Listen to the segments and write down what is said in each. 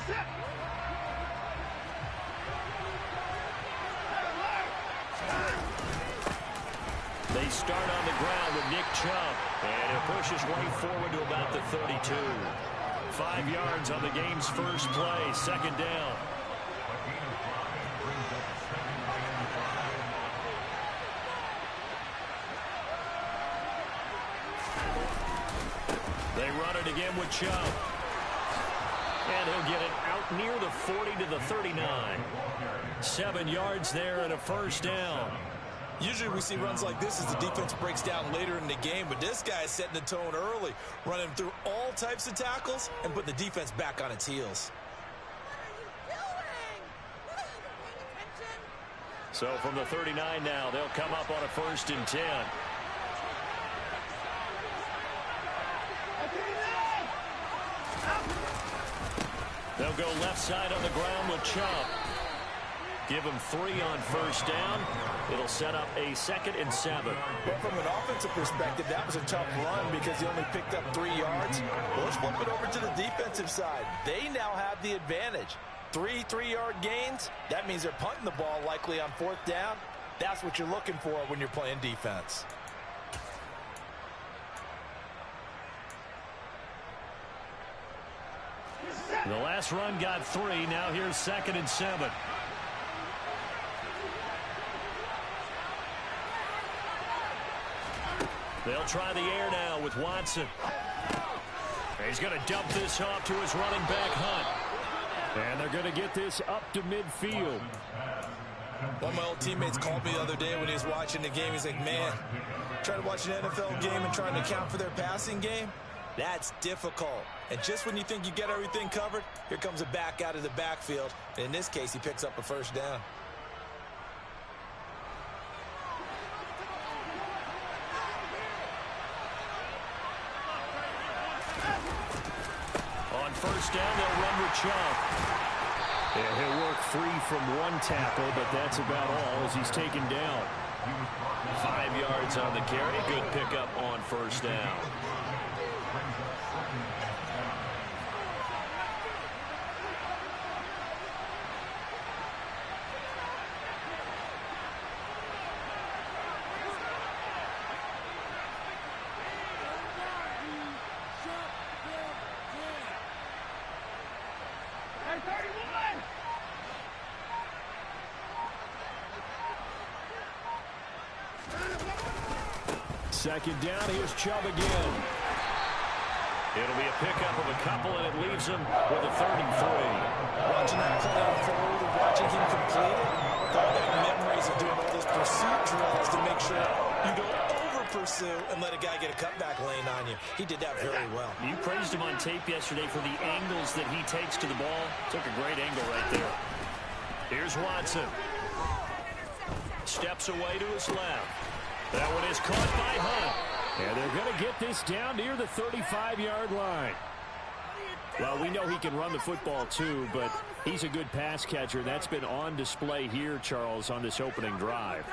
They start on the ground with Nick Chubb, and he'll push his way forward to about the 32. 5 yards on the game's first play, second down. They run it again with Chubb. And he'll get it out near the 40 to the 39. 7 yards there and a first down. Usually we see runs like this as the defense breaks down later in the game, but this guy is setting the tone early, running through all types of tackles and putting the defense back on its heels. So from the 39 now, they'll come up on a 1st and 10. They'll go left side on the ground with Chubb. Give him 3 on first down. It'll set up a 2nd and 7. But from an offensive perspective, that was a tough run because he only picked up 3 yards. Well, let's flip it over to the defensive side. They now have the advantage. 3 3-yard gains. That means they're punting the ball likely on 4th down. That's what you're looking for when you're playing defense. The last run got 3. Now here's 2nd and 7. They'll try the air now with Watson. He's going to dump this off to his running back, Hunt. And they're going to get this up to midfield. One of my old teammates called me the other day when he was watching the game. He's like, man, trying to watch an NFL game and trying to account for their passing game, that's difficult. And just when you think you get everything covered, here comes a back out of the backfield. And in this case, he picks up a first down. On first down, they'll run with Chubb. Yeah, he'll work free from one tackle, but that's about all as he's taken down. 5 yards on the carry. Good pickup on first down. Second down, here's Chubb again. It'll be a pickup of a couple, and it leaves him with a 3rd and 3. Watching that play unfold and watching him complete it, all that memories of doing all those pursuit drills to make sure you don't over-pursue and let a guy get a cutback lane on you. He did that very well. You praised him on tape yesterday for the angles that he takes to the ball. Took a great angle right there. Here's Watson. Steps away to his left. That one is caught by Hunt. And they're going to get this down near the 35-yard line. Well, we know he can run the football too, but he's a good pass catcher. That's been on display here, Charles, on this opening drive.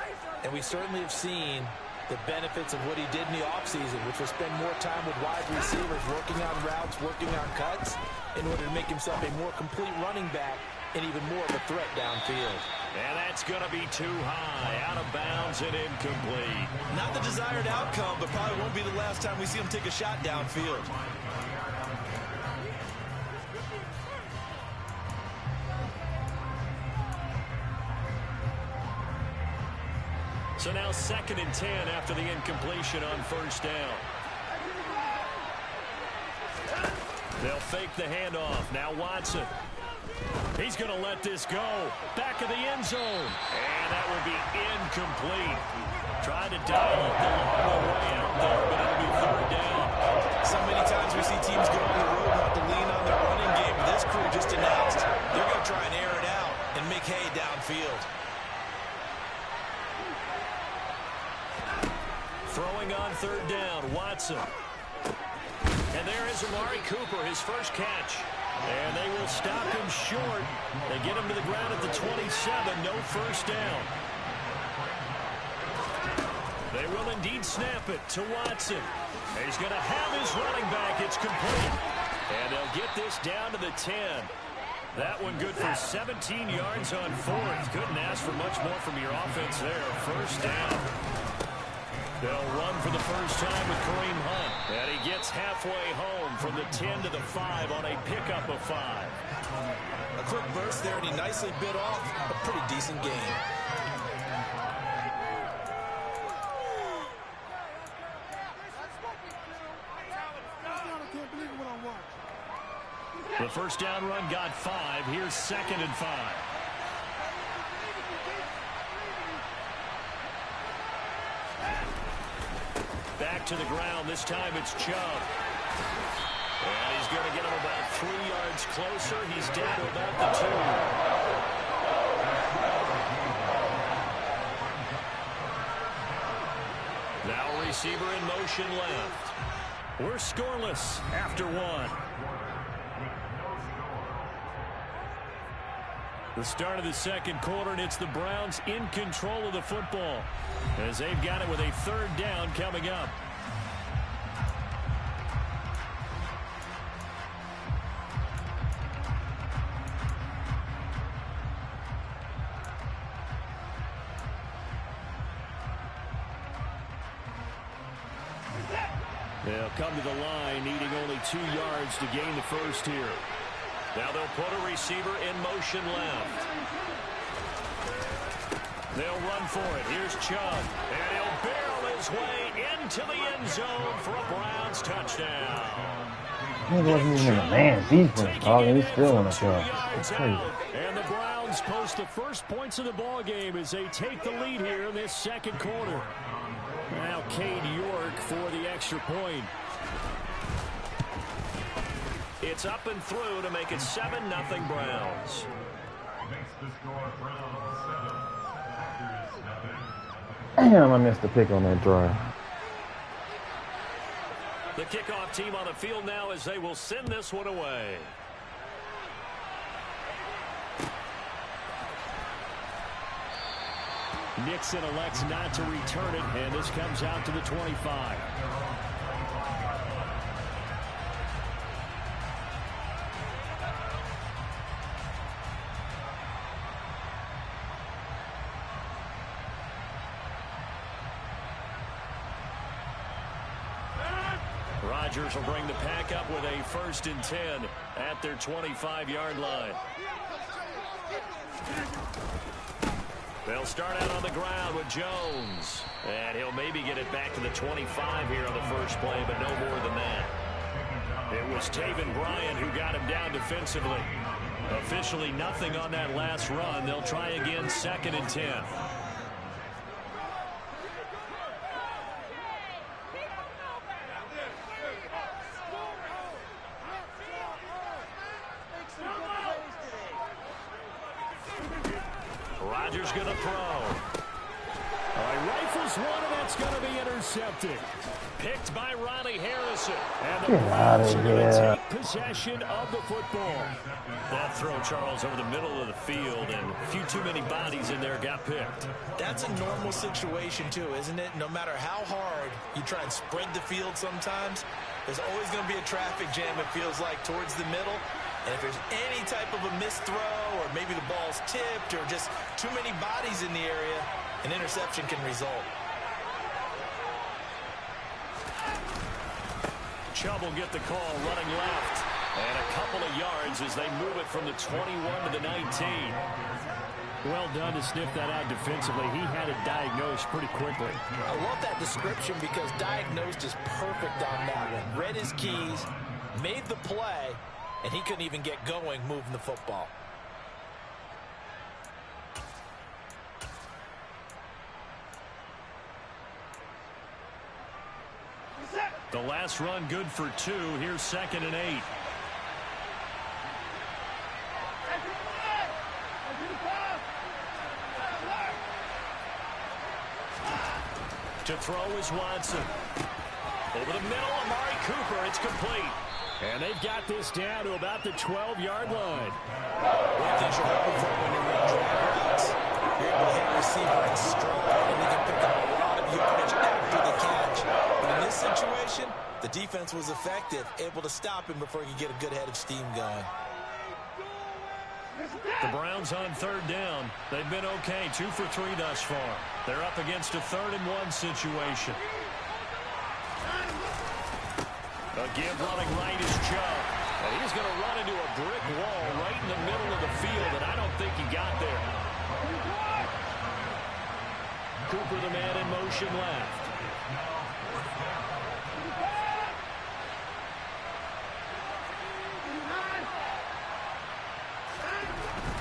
And we certainly have seen the benefits of what he did in the offseason, which was spend more time with wide receivers, working on routes, working on cuts, in order to make himself a more complete running back and even more of a threat downfield. And that's going to be too high, out of bounds and incomplete. Not the desired outcome, but probably won't be the last time we see him take a shot downfield. So now 2nd and 10 after the incompletion on first down. They'll fake the handoff. Now Watson. He's going to let this go. Back of the end zone. And that will be incomplete. Trying to dial it the long way out there, but it'll be 3rd down. So many times we see teams go on the road and have to lean on their running game. This crew just announced they're going to try and air it out and make hay downfield. Throwing on 3rd down, Watson. And there is Amari Cooper, his first catch. And they will stop him short. They get him to the ground at the 27, no first down. They will indeed snap it to Watson. He's going to have his running back. It's complete. And they'll get this down to the 10. That one good for 17 yards on fourth. Couldn't ask for much more from your offense there. First down. They'll run for the first time with Kareem Hunt. And he gets halfway home from the 10 to the 5 on a pickup of 5. A quick burst there, and he nicely bit off a pretty decent game. The first down run got 5. Here's 2nd and 5. Back to the ground. This time it's Chubb. And he's going to get him about 3 yards closer. He's down to about the 2. Now receiver in motion left. We're scoreless after 1. The start of the second quarter, and it's the Browns in control of the football as they've got it with a 3rd down coming up. They'll come to the line, needing only 2 yards to gain the first here. Now they'll put a receiver in motion left. They'll run for it. Here's Chubb. And he'll barrel his way into the end zone for a Browns touchdown. He wasn't even a man defense, dog, and he's still on the field. That's crazy. And the Browns post the first points of the ball game as they take the lead here in this second quarter. Now Cade York for the extra point. It's up and through to make it 7-0 Browns. Damn, I missed the pick on that drive. The kickoff team on the field now as they will send this one away. Nixon elects not to return it, and this comes out to the 25. Rodgers will bring the pack up with a 1st and 10 at their 25-yard line. They'll start out on the ground with Jones. And he'll maybe get it back to the 25 here on the first play, but no more than that. It was Taven Bryan who got him down defensively. Officially nothing on that last run. They'll try again 2nd and 10. Rodgers going to throw. All right, rifles one, and that's going to be intercepted. Picked by Ronnie Harrison. And the Browns are going to take possession of the football. That throw, Charles, over the middle of the field, and a few too many bodies in there got picked. That's a normal situation, too, isn't it? No matter how hard you try and spread the field sometimes, there's always going to be a traffic jam, it feels like, towards the middle. And if there's any type of a missed throw, or maybe the ball's tipped, or just too many bodies in the area, an interception can result. Chubb will get the call running left. And a couple of yards as they move it from the 21 to the 19. Well done to sniff that out defensively. He had it diagnosed pretty quickly. I love that description because diagnosed is perfect on that one. Read his keys, made the play, and he couldn't even get going moving the football. The last run good for 2. Here's 2nd and 8. To throw is Watson. Over the middle, Amari Cooper. It's complete. And they've got this down to about the 12-yard line. One thing you're hoping for when you're running drag routes, you're able to hit a receiver in stride, and you can pick up a lot of yardage after the catch. But in this situation, the defense was effective, able to stop him before he could get a good head of steam going. The Browns on third down. They've been okay, 2 for 3 thus far. They're up against a 3rd-and-1 situation. A give running right is Chubb. And he's going to run into a brick wall right in the middle of the field, and I don't think he got there. Cooper, the man in motion left.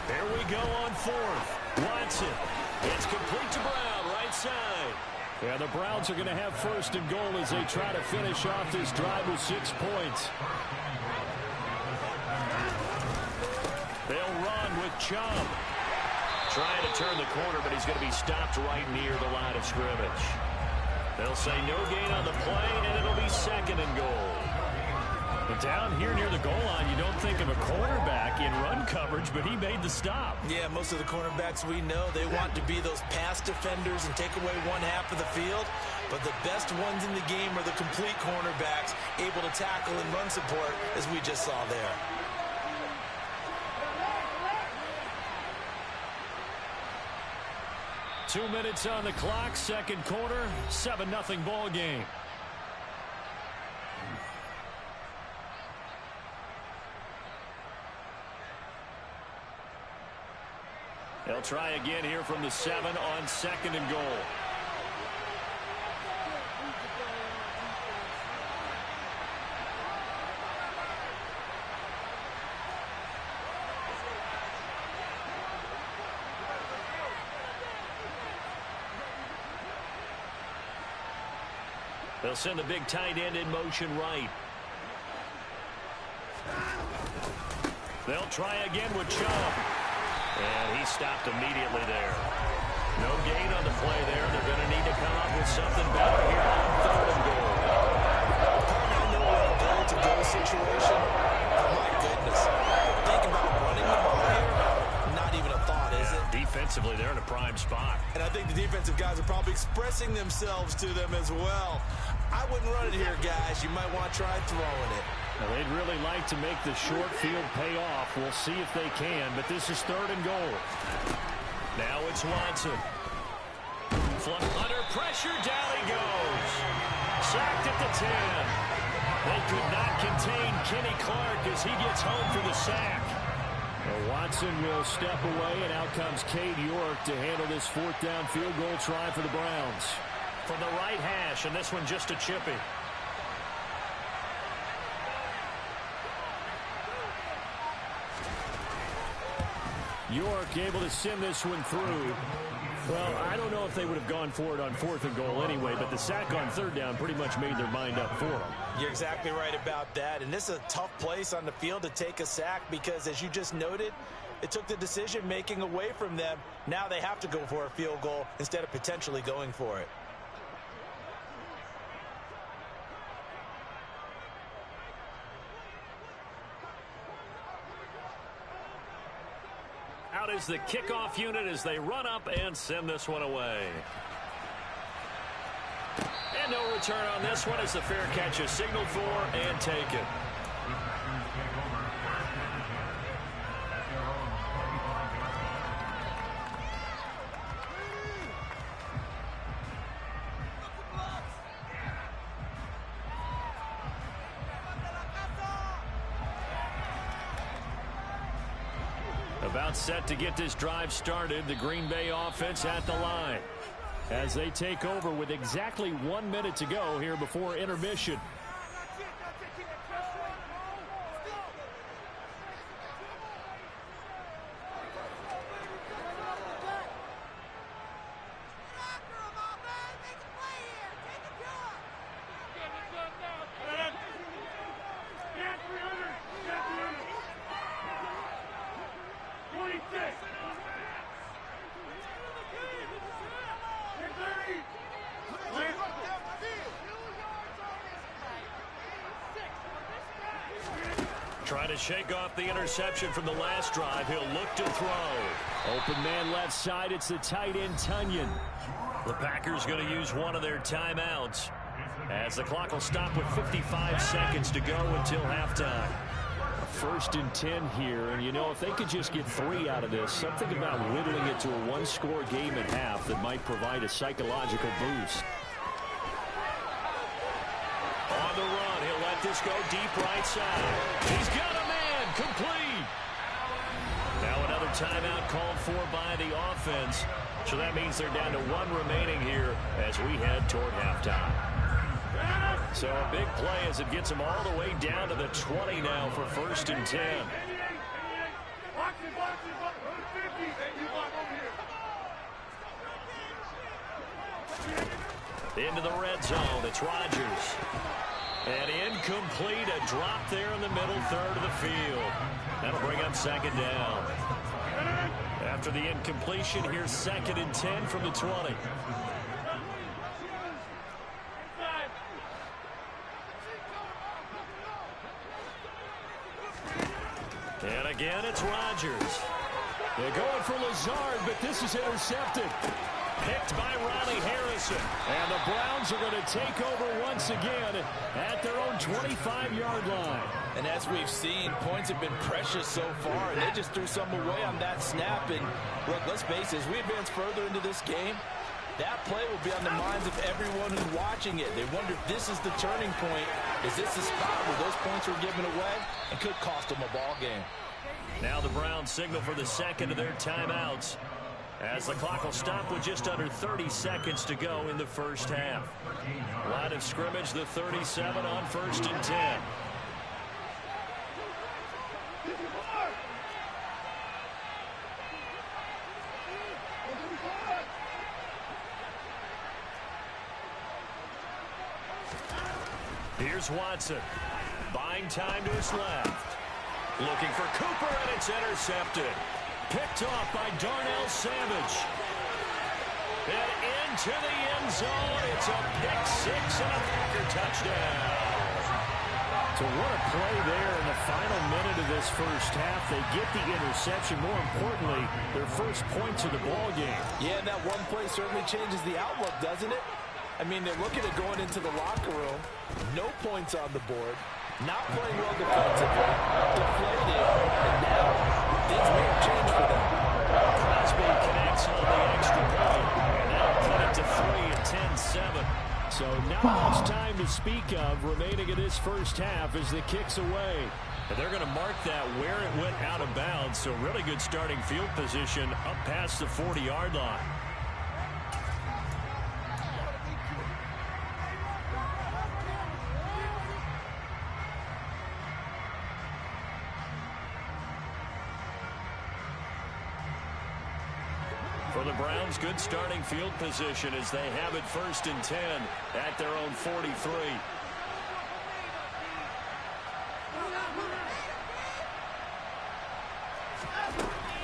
Here we go on 4th. Watson. It's complete to Brown, right side. Yeah, the Browns are going to have 1st and goal as they try to finish off this drive with 6 points. They'll run with Chubb. Trying to turn the corner, but he's going to be stopped right near the line of scrimmage. They'll say no gain on the play, and it'll be 2nd and goal. But down here near the goal line, you don't think of a cornerback in run coverage, but he made the stop. Yeah, most of the cornerbacks we know, they want to be those pass defenders and take away one half of the field. But the best ones in the game are the complete cornerbacks, able to tackle and run support, as we just saw there. Two minutes on the clock, 2nd quarter, 7-0 ball game. They'll try again here from the 7 on 2nd and goal. They'll send the big tight end in motion right. They'll try again with Chubb. And he stopped immediately there. No gain on the play there. They're going to need to come up with something better here on 3rd and goal. I know we're in a goal-to-go situation, but my goodness. Think about running the ball here. Not even a thought, is it? Defensively, they're in a prime spot. And I think the defensive guys are probably expressing themselves to them as well. I wouldn't run it here, guys. You might want to try throwing it. Now, they'd really like to make the short field pay off. We'll see if they can, but this is 3rd and goal. Now it's Watson. Under pressure, down he goes. Sacked at the 10. They could not contain Kenny Clark as he gets home for the sack. Well, Watson will step away, and out comes Cade York to handle this 4th down field goal try for the Browns. From the right hash, and this one just a chippy. York able to send this one through. Well, I don't know if they would have gone for it on 4th and goal anyway, but the sack on 3rd down pretty much made their mind up for them. You're exactly right about that, and this is a tough place on the field to take a sack because, as you just noted, it took the decision-making away from them. Now they have to go for a field goal instead of potentially going for it. Out is the kickoff unit as they run up and send this one away. And no return on this one as the fair catch is signaled for and taken. About set to get this drive started, the Green Bay offense at the line as they take over with exactly 1 minute to go here before intermission. Trying to shake off the interception from the last drive. He'll look to throw. Open man left side. It's the tight end, Tunyon. The Packers going to use one of their timeouts as the clock will stop with 55 seconds to go until halftime. first and 10 here, and you know, if they could just get 3 out of this, something about whittling it to a one-score game at half that might provide a psychological boost. On the run, he'll let this go deep right side. He's got a man, complete. Now another timeout called for by the offense, so that means they're down to 1 remaining here as we head toward halftime. So a big play as it gets them all the way down to the 20 now for first and 10. Into the red zone, it's Rodgers. And incomplete, a drop there in the middle third of the field. That'll bring up second down. After the incompletion, here's second and 10 from the 20. And again, it's Rodgers. They're going for Lazard, but this is intercepted. Picked by Ronnie Harrison. And the Browns are going to take over once again at their own 25-yard line. And as we've seen, points have been precious so far, and they just threw some away on that snap. And look, let's face it, as we advance further into this game, that play will be on the minds of everyone who's watching it. They wonder if this is the turning point. Is this the spot where those points were given away and could cost them a ball game? Now the Browns signal for the second of their timeouts, as the clock will stop with just under 30 seconds to go in the first half. Line of scrimmage, the 37 on first and 10. Here's Watson. Buying time to his left. Looking for Cooper, and it's intercepted. Picked off by Darnell Savage. And into the end zone. It's a pick six and a Packer touchdown. So what a play there in the final minute of this first half. They get the interception. More importantly, their first points of the ball game. Yeah, and that one play certainly changes the outlook, doesn't it? I mean, they're looking at going into the locker room. No points on the board. Not playing well defensively. Deflated. And now things may have changed for them. Crosby connects on the extra point. And that'll put it to 3 and 10-7. So not much time to speak of remaining in this first half as the kick's away. And they're going to mark that where it went out of bounds. So really good starting field position up past the 40-yard line. For the Browns, good starting field position as they have it first and 10 at their own 43.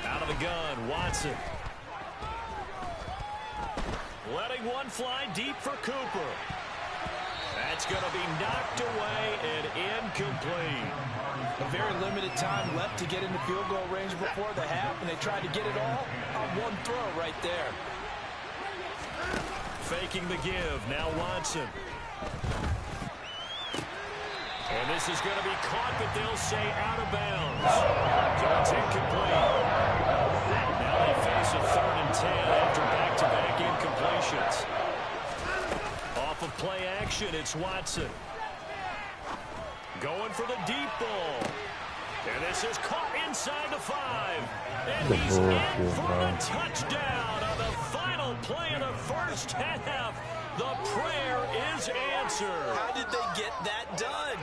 Out of the gun, Watson. Letting one fly deep for Cooper. That's going to be knocked away and incomplete. A very limited time left to get into field goal range before the half, and they tried to get it all on one throw right there. Faking the give, now Watson. And this is going to be caught, but they'll say out of bounds. So it's incomplete. Now they face a 3rd and 10 after back-to-back incompletions. Off of play action, it's Watson. Going for the deep ball. And this is caught inside the 5. And he's in for a touchdown on the final play of the first half. The prayer is answered. How did they get that done?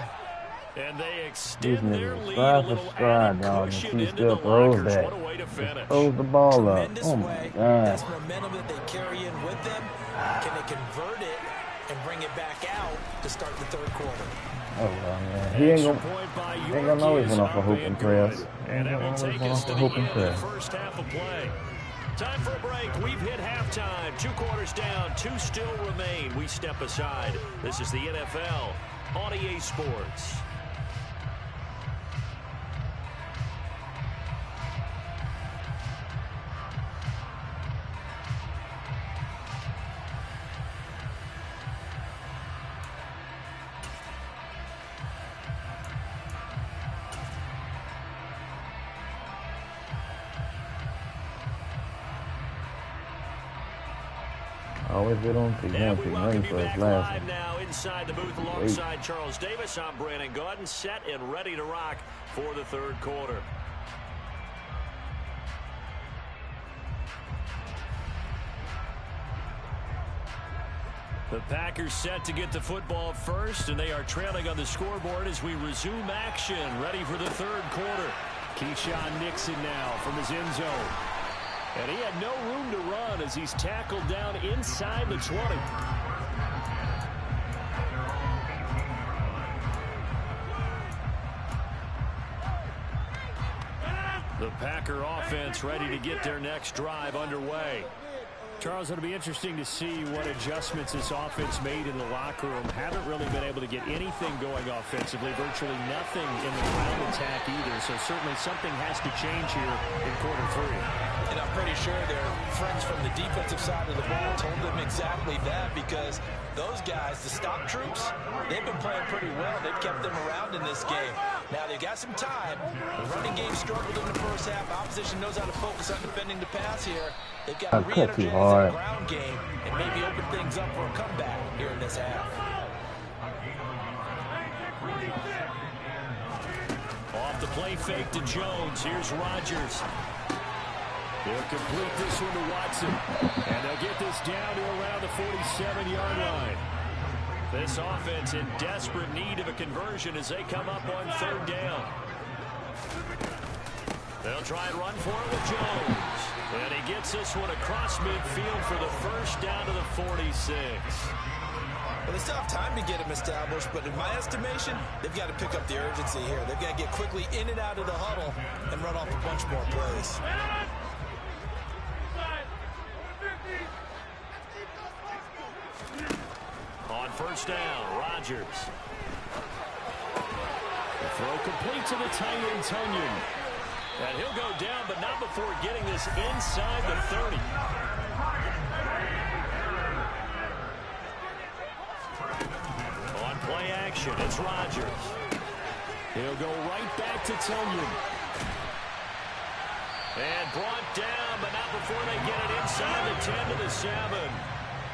And they extend their lead a little stride, added dog, cushion and he into still the throws lockers. that. What a way to finish. Throws the ball up. Tremendous Oh, my way. God. That's momentum that they carry in with them. Can they convert it and bring it back out to start the third quarter? Oh, well, man. He ain't gonna always went off a hoop and press. And that will take us to the end of the first half of play. Time for a break. We've hit halftime. 2 quarters down. 2 still remain. We step aside. This is the NFL on EA Sports. Always get on to And we welcome you for back his last live one. now inside the booth alongside Charles Davis. I'm Brandon Gaudin, set and ready to rock for the third quarter. The Packers set to get the football first, and they are trailing on the scoreboard as we resume action, ready for the third quarter. Keyshawn Nixon now from his end zone. And he had no room to run as he's tackled down inside the 20. The Packer offense ready to get their next drive underway. Charles, it'll be interesting to see what adjustments this offense made in the locker room. Haven't really been able to get anything going offensively, virtually nothing in the ground attack either. So certainly something has to change here in quarter three. And I'm pretty sure their friends from the defensive side of the ball told them exactly that, because those guys, the stop troops, they've been playing pretty well. They've kept them around in this game. Now they've got some time. The running game struggled in the first half. Opposition knows how to focus on defending the pass here. They've got to re-energize the ground game and maybe open things up for a comeback here in this half. Off the play fake to Jones. Here's Rodgers. They'll complete this one to Watson. And they'll get this down to around the 47-yard line. This offense in desperate need of a conversion as they come up on third down. They'll try and run for it with Jones. And he gets this one across midfield for the first down to the 46. Well, they still have time to get him established, but in my estimation, they've got to pick up the urgency here. They've got to get quickly in and out of the huddle and run off a bunch more plays. On first down, Rodgers. The throw complete to the tight end, Tunyon. And he'll go down, but not before getting this inside the 30. On play action, it's Rodgers. He'll go right back to Tunyon. And brought down, but not before they get it inside the 10 to the 7.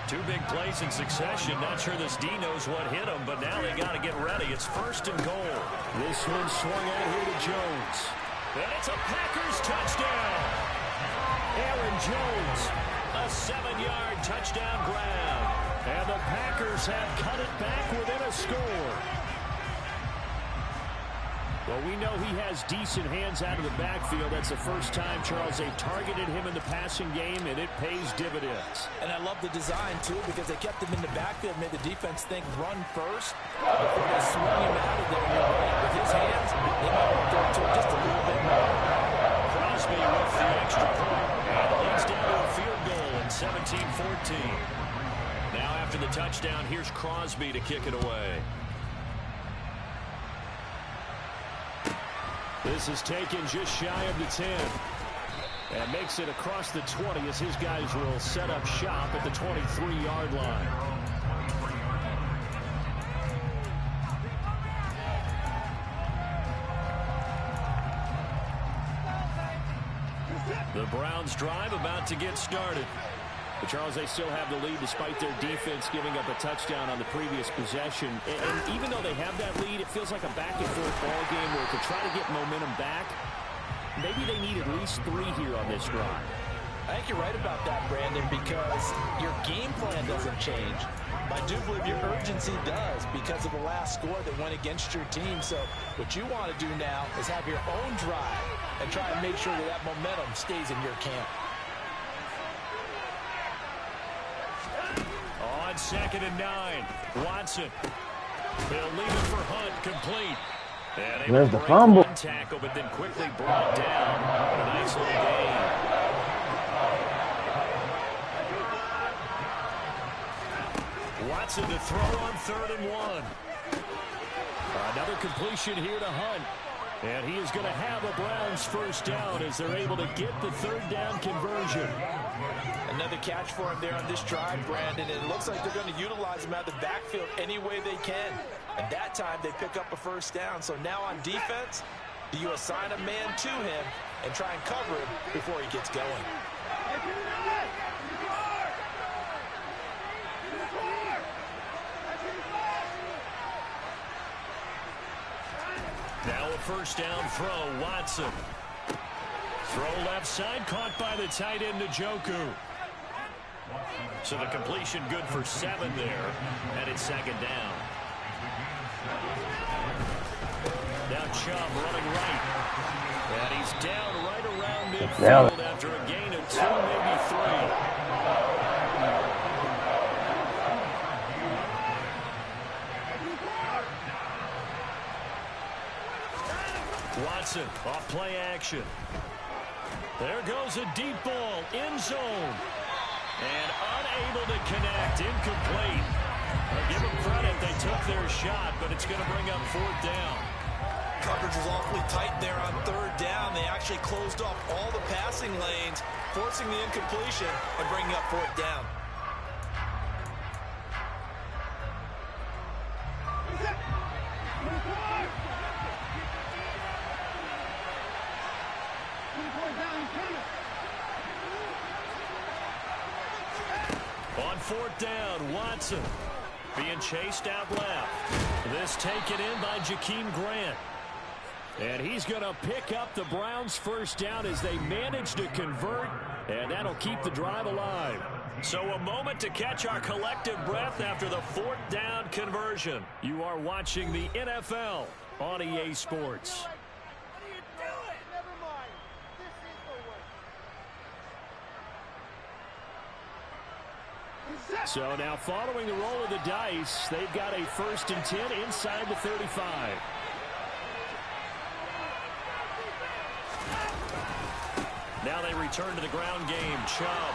Two big plays in succession. Not sure this D knows what hit him, but now they got to get ready. It's first and goal. This one swung out here to Jones. And it's a Packers touchdown. Aaron Jones, a 7-yard touchdown grab. And the Packers have cut it back within a score. Well, we know he has decent hands out of the backfield. That's the first time, Charles, they've targeted him in the passing game, and it pays dividends. And I love the design, too, because they kept him in the backfield, made the defense think run first. Before they swung him out of there, you're right. With his hands, they might want to throw to him just a little bit more. Crosby with the extra point, and leads down to a field goal in 17-14. Now after the touchdown, here's Crosby to kick it away. This is taken just shy of the 10. And makes it across the 20 as his guys will set up shop at the 23-yard line. The Browns drive about to get started. But Charles, they still have the lead despite their defense giving up a touchdown on the previous possession. And even though they have that lead, it feels like a back-and-forth ball game where to try to get momentum back, maybe they need at least 3 here on this drive. I think you're right about that, Brandon, because your game plan doesn't change. I do believe your urgency does because of the last score that went against your team. So what you want to do now is have your own drive and try and make sure that that momentum stays in your camp. On 2nd and 9, Watson. They'll leave it for Hunt, complete. And there's the fumble. Tackle, but then quickly brought down. A nice little gain. Watson to throw on 3rd and 1. Another completion here to Hunt. And he is going to have a Browns first down as they're able to get the 3rd down conversion. Another catch for him there on this drive, Brandon. It looks like they're going to utilize him out of the backfield any way they can. And that time they pick up a first down. So now on defense, do you assign a man to him and try and cover him before he gets going? first down throw, Watson. Throw left side, caught by the tight end, Njoku. So the completion good for 7 there, and it's second down. Now Chubb running right. And he's down right around midfield after a gain of 2, maybe 3. Watson off play action. There goes a deep ball, end zone. And unable to connect, incomplete. I'll give them credit, they took their shot, but it's going to bring up 4th down. Coverage was awfully tight there on 3rd down. They actually closed off all the passing lanes, forcing the incompletion and bringing up 4th down. On 4th down, Watson being chased out left. This taken in by Jakeem Grant. And he's going to pick up the Browns' first down as they manage to convert, and that'll keep the drive alive. So a moment to catch our collective breath after the 4th down conversion. You are watching the NFL on EA Sports. So now following the roll of the dice, they've got a 1st and 10 inside the 35. Now they return to the ground game. Chubb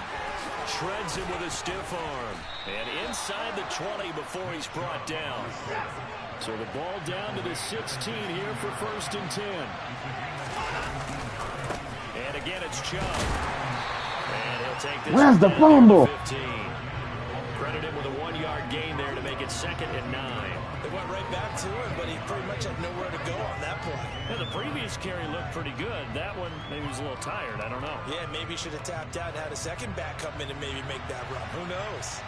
shreds him with a stiff arm. And inside the 20 before he's brought down. So the ball down to the 16 here for 1st and 10. And again, it's Chubb. And he'll take this. Where's the fumble? 15. Credit him with a 1-yard gain there to make it 2nd and 9. They went right back to him, but he pretty much had nowhere to go on that play. Yeah, the previous carry looked pretty good. That one, maybe he was a little tired. I don't know. Yeah, maybe he should have tapped out and had a second back come in and maybe make that run. Who knows?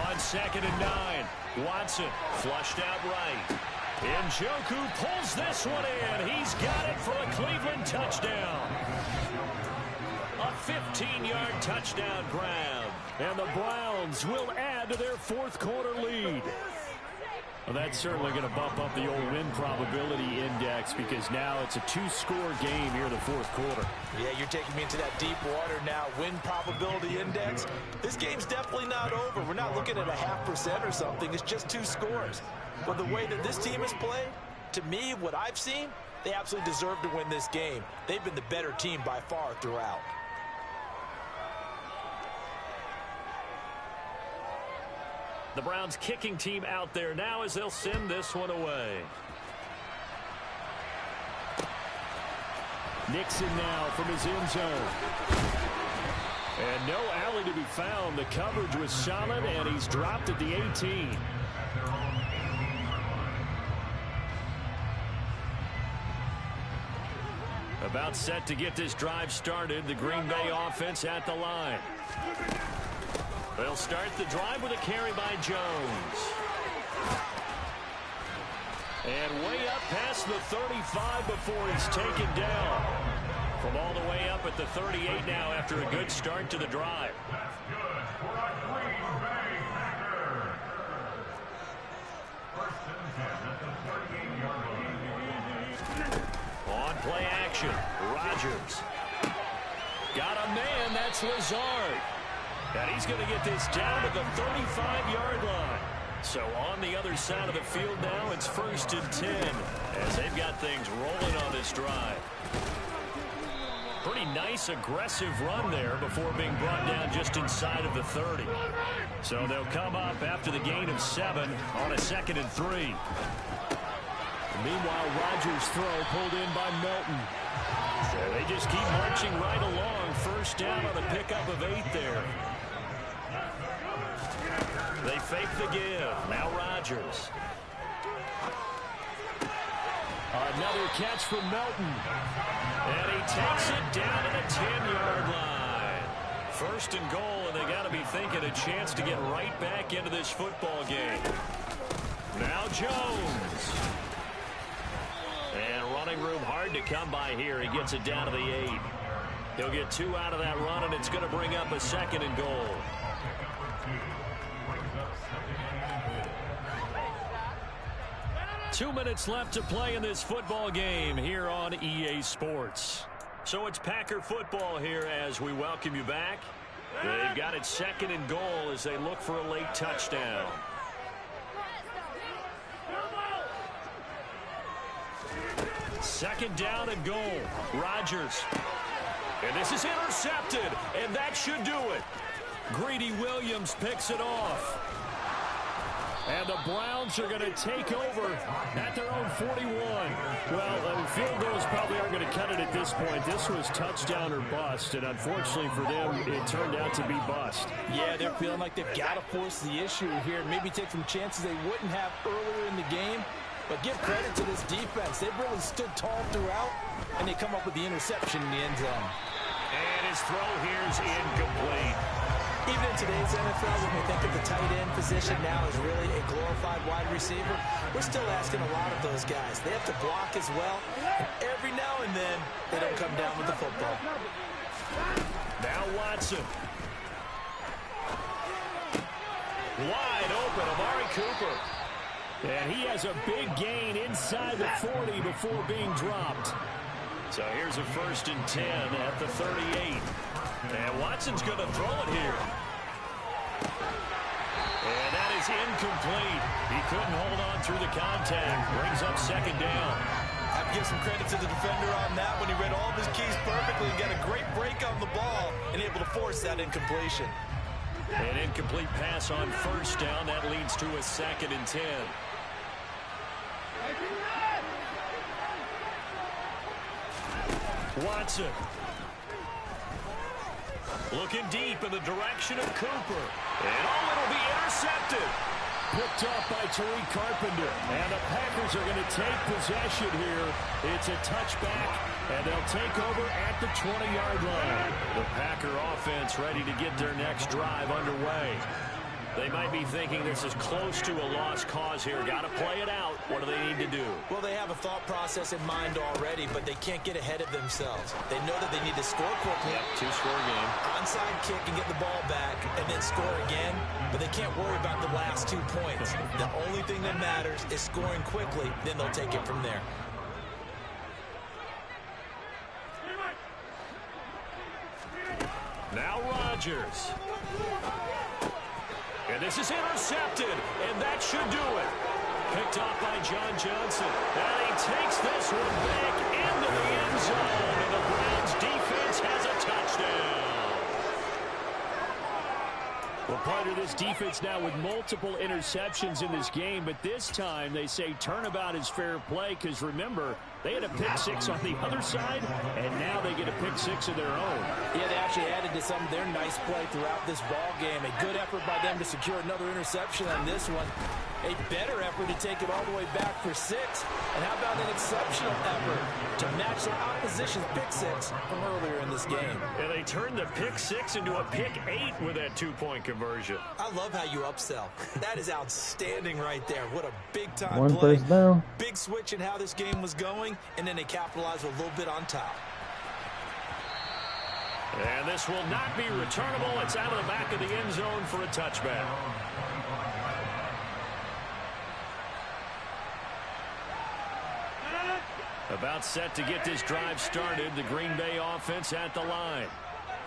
On 2nd and 9, Watson flushed out right. Njoku pulls this one in. He's got it for a Cleveland touchdown. A 15-yard touchdown grab. And the Browns will add to their 4th quarter lead. Well, that's certainly going to bump up the old win probability index because now it's a 2-score game here in the 4th quarter. Yeah, you're taking me into that deep water now. Win probability index. This game's definitely not over. We're not looking at a 0.5% or something. It's just 2 scores. But the way that this team has played, to me, what I've seen, they absolutely deserve to win this game. They've been the better team by far throughout. The Browns kicking team out there now as they'll send this one away. Nixon now from his end zone. And no alley to be found. The coverage was solid, and he's dropped at the 18. About set to get this drive started. The Green Bay offense at the line. They'll start the drive with a carry by Jones. And way up past the 35 before he's taken down. From all the way up at the 38 now after a good start to the drive. On play action, Rodgers. Got a man, that's Lazard. And he's going to get this down to the 35-yard line. So on the other side of the field now, it's 1st and 10 as they've got things rolling on this drive. Pretty nice, aggressive run there before being brought down just inside of the 30. So they'll come up after the gain of 7 on a 2nd and 3. Meanwhile, Rodgers' throw pulled in by Melton. So they just keep marching right along. First down on a pickup of 8 there. They fake the give. Now Rodgers. Another catch from Melton. And he takes it down to the 10-yard line. First and goal, and they got to be thinking a chance to get right back into this football game. Now Jones. And running room hard to come by here. He gets it down to the 8. He'll get 2 out of that run, and it's going to bring up a second and goal. Two minutes left to play in this football game here on EA Sports. So it's Packer football here as we welcome you back. They've got it second and goal as they look for a late touchdown. Second down and goal. Rodgers. And this is intercepted, and that should do it. Greedy Williams picks it off. And the Browns are going to take over at their own 41. Well, field goals probably aren't going to cut it at this point. This was touchdown or bust, and unfortunately for them, it turned out to be bust. Yeah, they're feeling like they've got to force the issue here, maybe take some chances they wouldn't have earlier in the game. But give credit to this defense. They've really stood tall throughout, and they come up with the interception in the end zone. And his throw here is incomplete. Even in today's NFL, when we think of the tight end position now as really a glorified wide receiver, we're still asking a lot of those guys. They have to block as well, and every now and then, they don't come down with the football. Now Watson. Wide open, Amari Cooper. And he has a big gain inside the 40 before being dropped. So here's a 1st and 10 at the 38. And Watson's going to throw it here. And that is incomplete. He couldn't hold on through the contact. Brings up second down. I have to give some credit to the defender on that when he read all of his keys perfectly and got a great break on the ball and able to force that incompletion. An incomplete pass on 1st down. That leads to a 2nd and 10. Watson. Looking deep in the direction of Cooper. And it'll be intercepted. Picked up by Tariq Carpenter. And the Packers are going to take possession here. It's a touchback, and they'll take over at the 20-yard line. The Packer offense ready to get their next drive underway. They might be thinking this is close to a lost cause here. Got to play it out. What do they need to do? Well, they have a thought process in mind already, but they can't get ahead of themselves. They know that they need to score quickly. Yep, 2-score game. Onside kick and get the ball back and then score again, but they can't worry about the last 2 points. The only thing that matters is scoring quickly, then they'll take it from there. Now Rodgers. And this is intercepted, and that should do it. Picked off by John Johnson. And he takes this one back into the end zone, and the Browns defense has a touchdown. Well, part of this defense now with multiple interceptions in this game, but this time they say turnabout is fair play because, remember, they had a pick 6 on the other side, and now they get a pick 6 of their own. Yeah, they actually added to some of their nice play throughout this ball game. A good effort by them to secure another interception on this one. A better effort to take it all the way back for 6. And how about an exceptional effort to match their opposition's pick 6 from earlier in this game. And they turned the pick 6 into a pick 8 with that 2-point conversion. I love how you upsell. That is outstanding right there. What a big-time One play. first down. Big switch in how this game was going, and then they capitalized with a little bit on top. And this will not be returnable. It's out of the back of the end zone for a touchback. About set to get this drive started. The Green Bay offense at the line.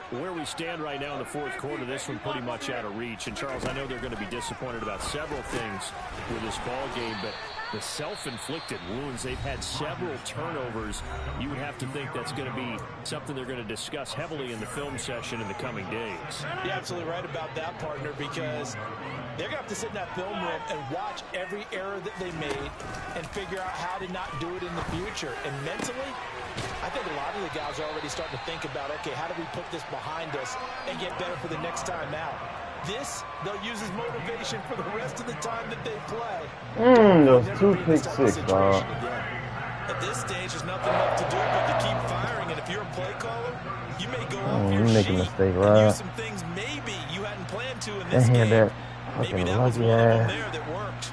Where we stand right now in the 4th quarter, this one pretty much out of reach. And, Charles, I know they're going to be disappointed about several things with this ball game, but the self-inflicted wounds, they've had several turnovers. You would have to think that's going to be something they're going to discuss heavily in the film session in the coming days. You're absolutely right about that, partner, because they're going to have to sit in that film room and watch every error that they made and figure out how to not do it in the future. And mentally, I think a lot of the guys are already starting to think about, okay, how do we put this behind us and get better for the next time out? This, they'll use as motivation for the rest of the time that they play. Those 2 pick 6, dog. At this stage, there's nothing left to do but to keep firing. And if you're a play caller, you may go off your make a sheet mistake, and right? use some things maybe you hadn't planned to in this Damn, game. that Maybe fucking that was lucky one of them ass. there that worked.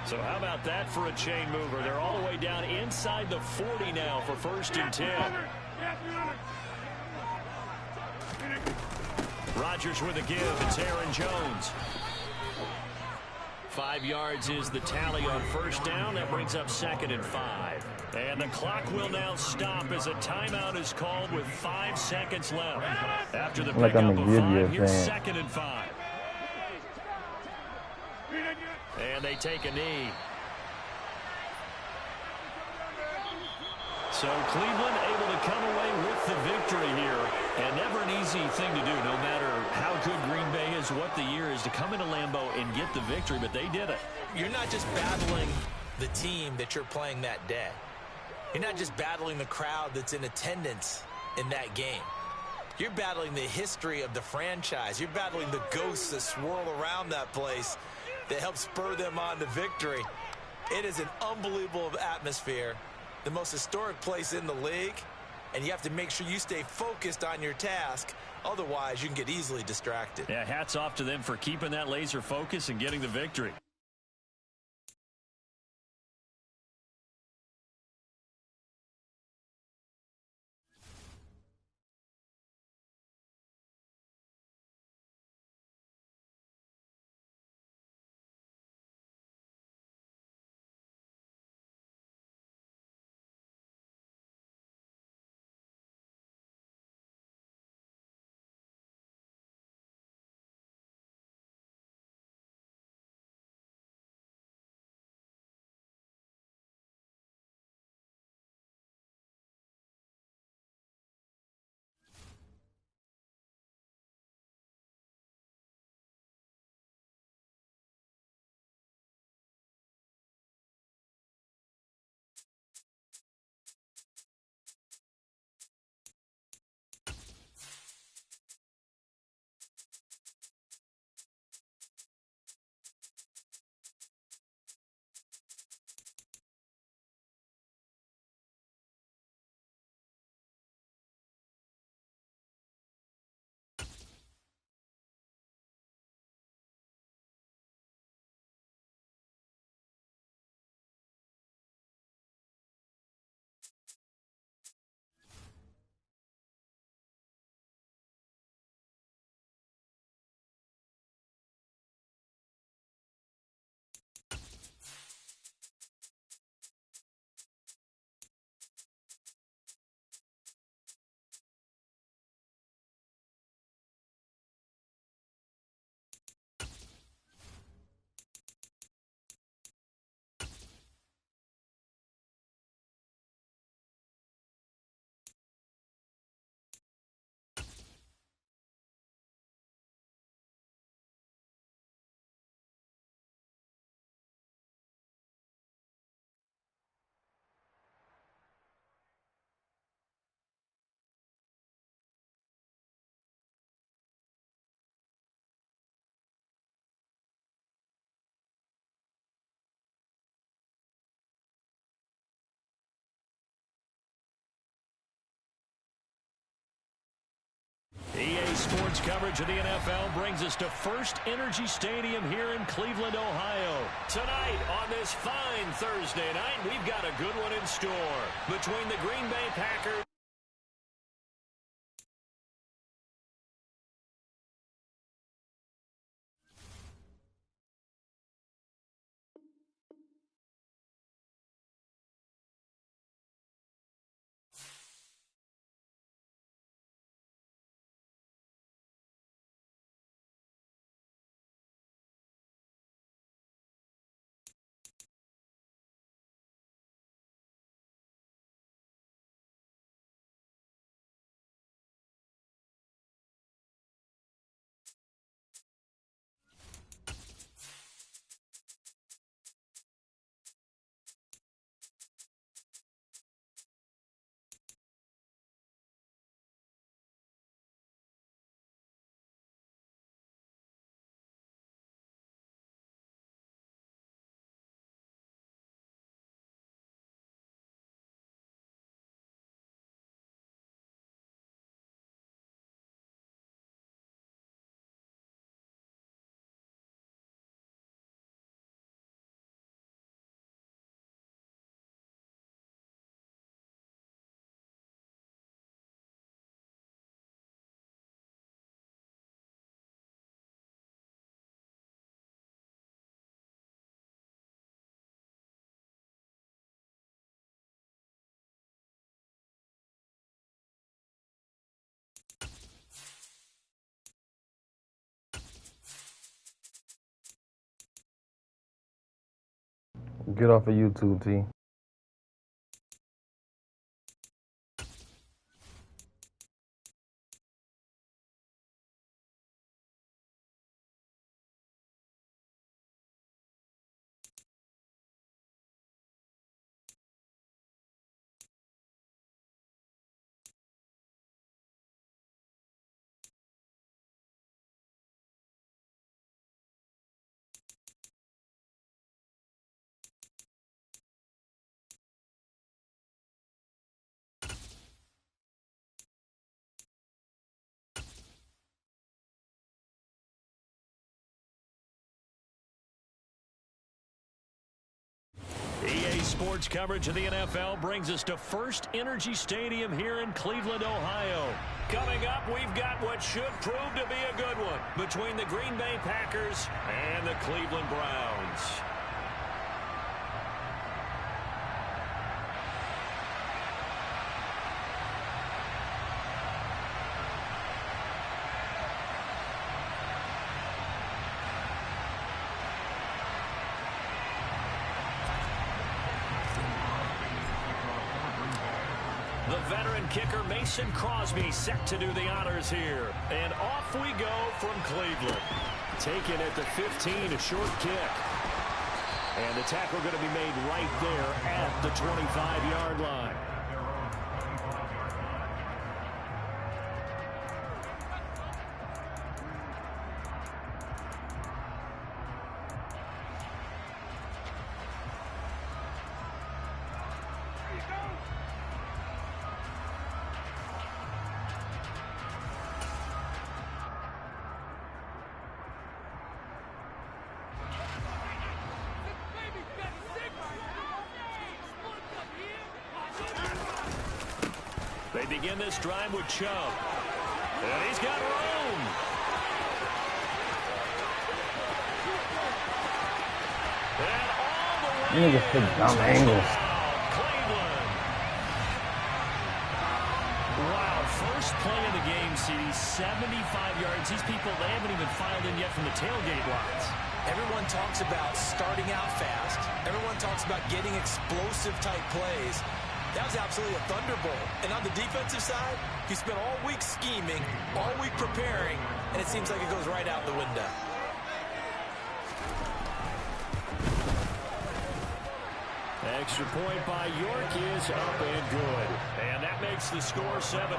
So how about that for a chain mover? They're all the way down inside the 40 now for 1st and 10. Rodgers with a give. It's Aaron Jones. 5 yards is the tally on 1st down. That brings up 2nd and 5. And the clock will now stop as a timeout is called with 5 seconds left. After the Like on pickup the of video 5, here's thing. 2nd and 5. And they take a knee. So Cleveland able to come away with the victory here. And never an easy thing to do, no matter how good Green Bay is, what the year is, to come into Lambeau and get the victory. But they did it. You're not just battling the team that you're playing that day. You're not just battling the crowd that's in attendance in that game. You're battling the history of the franchise. You're battling the ghosts that swirl around that place that help spur them on to victory. It is an unbelievable atmosphere, the most historic place in the league, and you have to make sure you stay focused on your task. Otherwise, you can get easily distracted. Yeah, hats off to them for keeping that laser focus and getting the victory. EA Sports coverage of the NFL brings us to First Energy Stadium here in Cleveland, Ohio. Tonight on this fine Thursday night, we've got a good one in store between the Green Bay Packers Get off of YouTube, T. EA Sports coverage of the NFL brings us to First Energy Stadium here in Cleveland, Ohio. Coming up, we've got what should prove to be a good one between the Green Bay Packers and the Cleveland Browns. The veteran kicker Mason Crosby set to do the honors here. And off we go from Cleveland. Taken at the 15, a short kick. And the tackle going to be made right there at the 25-yard line. They begin this drive with Chubb. And he's got room. And all the way. Niggas pick dumb angles. Cleveland. Wow, first play of the game, CD, 75 yards. These people, they haven't even filed in yet from the tailgate lines. Everyone talks about starting out fast. Everyone talks about getting explosive-type plays. That was absolutely a thunderbolt. And on the defensive side, he spent all week scheming, all week preparing, and it seems like it goes right out the window. Extra point by York is up and good. And that makes the score 7-0.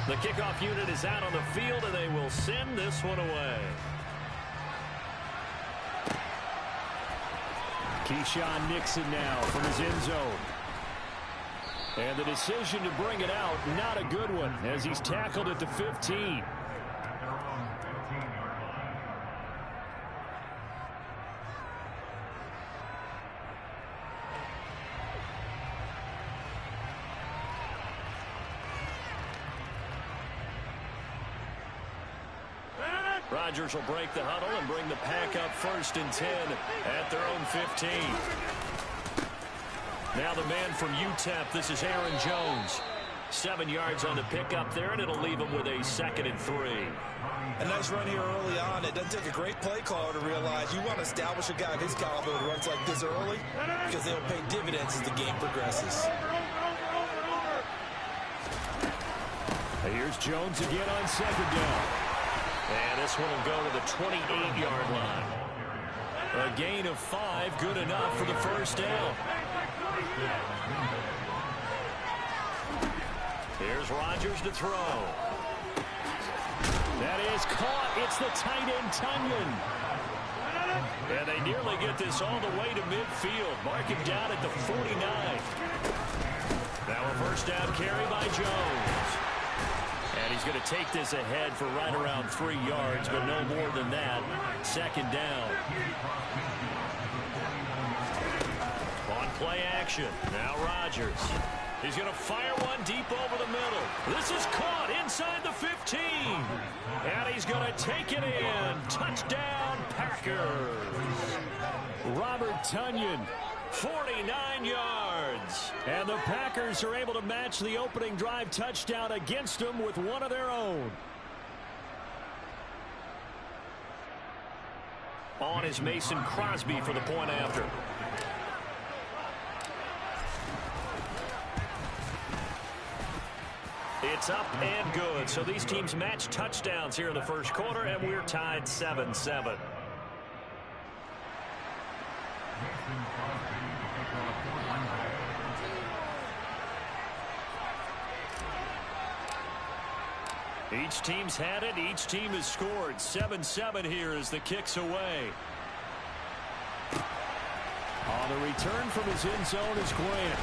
The kickoff unit is out on the field, and they will send this one away. Keyshawn Nixon now from his end zone. And the decision to bring it out, not a good one, as he's tackled at the 15. Rodgers will break the huddle and bring the pack up 1st and 10 at their own 15. Now the man from UTEP, this is Aaron Jones. 7 yards on the pickup there, and it'll leave him with a 2nd and 3. A nice run here early on. It doesn't take a great play caller to realize you want to establish a guy of his caliber who runs like this early because they'll pay dividends as the game progresses. Here's Jones again on 2nd down. And this one will go to the 28-yard line. A gain of 5, good enough for the 1st down. Here's Rodgers to throw. That is caught. It's the tight end, Tunyon. And they nearly get this all the way to midfield. Mark him down at the 49. Now a 1st down carry by Jones. And he's going to take this ahead for right around 3 yards, but no more than that. 2nd down. On play action. Now Rodgers. He's going to fire one deep over the middle. This is caught inside the 15. And he's going going to take it in. Touchdown, Packers. Robert Tonyan, 49 yards. And the Packers are able to match the opening drive touchdown against them with one of their own. On is Mason Crosby for the point after. It's up and good. So these teams match touchdowns here in the first quarter, and we're tied 7-7. Each team's had it. Each team has scored. 7-7 here as the kick's away. On the return from his end zone is Grant.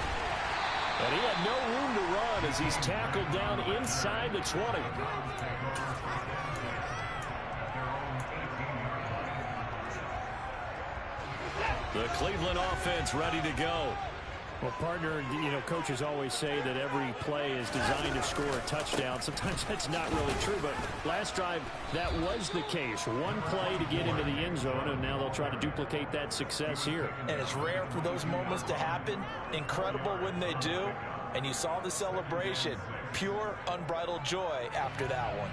And he had no room to run as he's tackled down inside the 20. The Cleveland offense ready to go. Well, partner, you know, coaches always say that every play is designed to score a touchdown. Sometimes that's not really true, but last drive, that was the case. One play to get into the end zone, and now they'll try to duplicate that success here. And it's rare for those moments to happen. Incredible when they do. And you saw the celebration. Pure, unbridled joy after that one.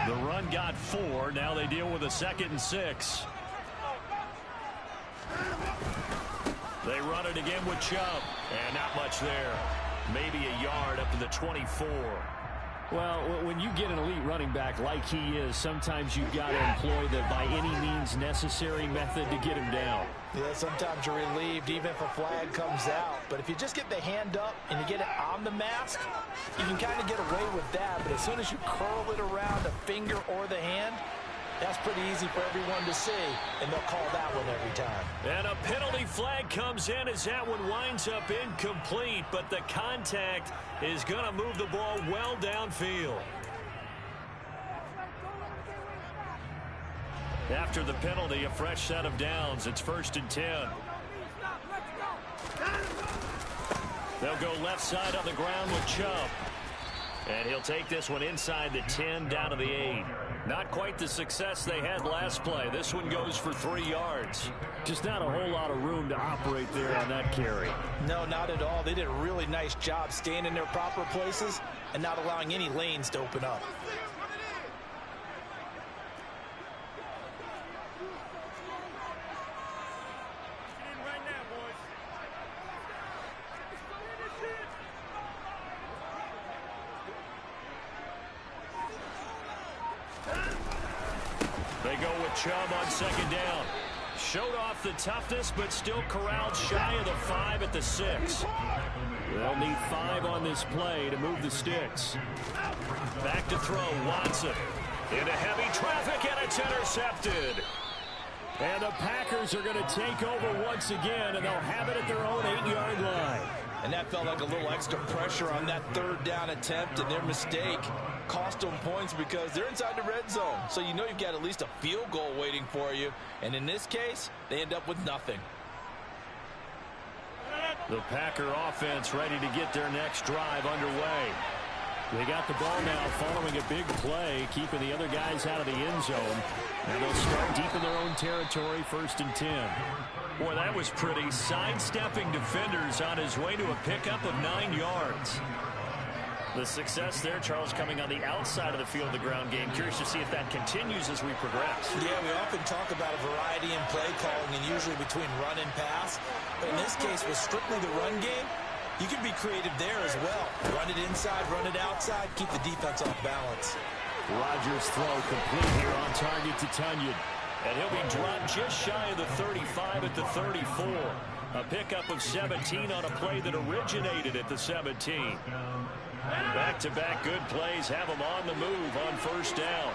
The run got 4. Now they deal with a 2nd and 6. They run it again with Chubb, and not much there. Maybe a yard up to the 24. Well, when you get an elite running back like he is, sometimes you've got to employ the by any means necessary method to get him down. Yeah, sometimes you're relieved even if a flag comes out. But if you just get the hand up and you get it on the mask, you can kind of get away with that. But as soon as you curl it around the finger or the hand, that's pretty easy for everyone to see, and they'll call that one every time. And a penalty flag comes in as that one winds up incomplete, but the contact is going to move the ball well downfield. After the penalty, a fresh set of downs. It's 1st and 10. They'll go left side on the ground with Chubb. And he'll take this one inside the 10 down to the 8. Not quite the success they had last play. This one goes for 3 yards. Just not a whole lot of room to operate there on that carry. No, not at all. They did a really nice job staying in their proper places and not allowing any lanes to open up. Chubb on 2nd down. Showed off the toughness, but still corralled shy of the 5 at the 6. They'll need 5 on this play to move the sticks. Back to throw, Watson. Into heavy traffic, and it's intercepted. And the Packers are going to take over once again, and they'll have it at their own 8-yard line. And that felt like a little extra pressure on that 3rd down attempt, and their mistake cost them points because they're inside the red zone. So you know you've got at least a field goal waiting for you. And in this case, they end up with nothing. The Packer offense ready to get their next drive underway. They got the ball now following a big play, keeping the other guys out of the end zone. Now they'll start deep in their own territory, 1st and 10. Boy, that was pretty. Sidestepping defenders on his way to a pickup of 9 yards. The success there, Charles, coming on the outside of the field of the ground game. Curious to see if that continues as we progress. Yeah, we often talk about a variety in play calling and usually between run and pass. But in this case, with strictly the run game, you can be creative there as well. Run it inside, run it outside, keep the defense off balance. Rodgers' throw complete here on target to Tonyan. And he'll be dropped just shy of the 35 at the 34. A pickup of 17 on a play that originated at the 17. Back-to-back good plays have him on the move on 1st down.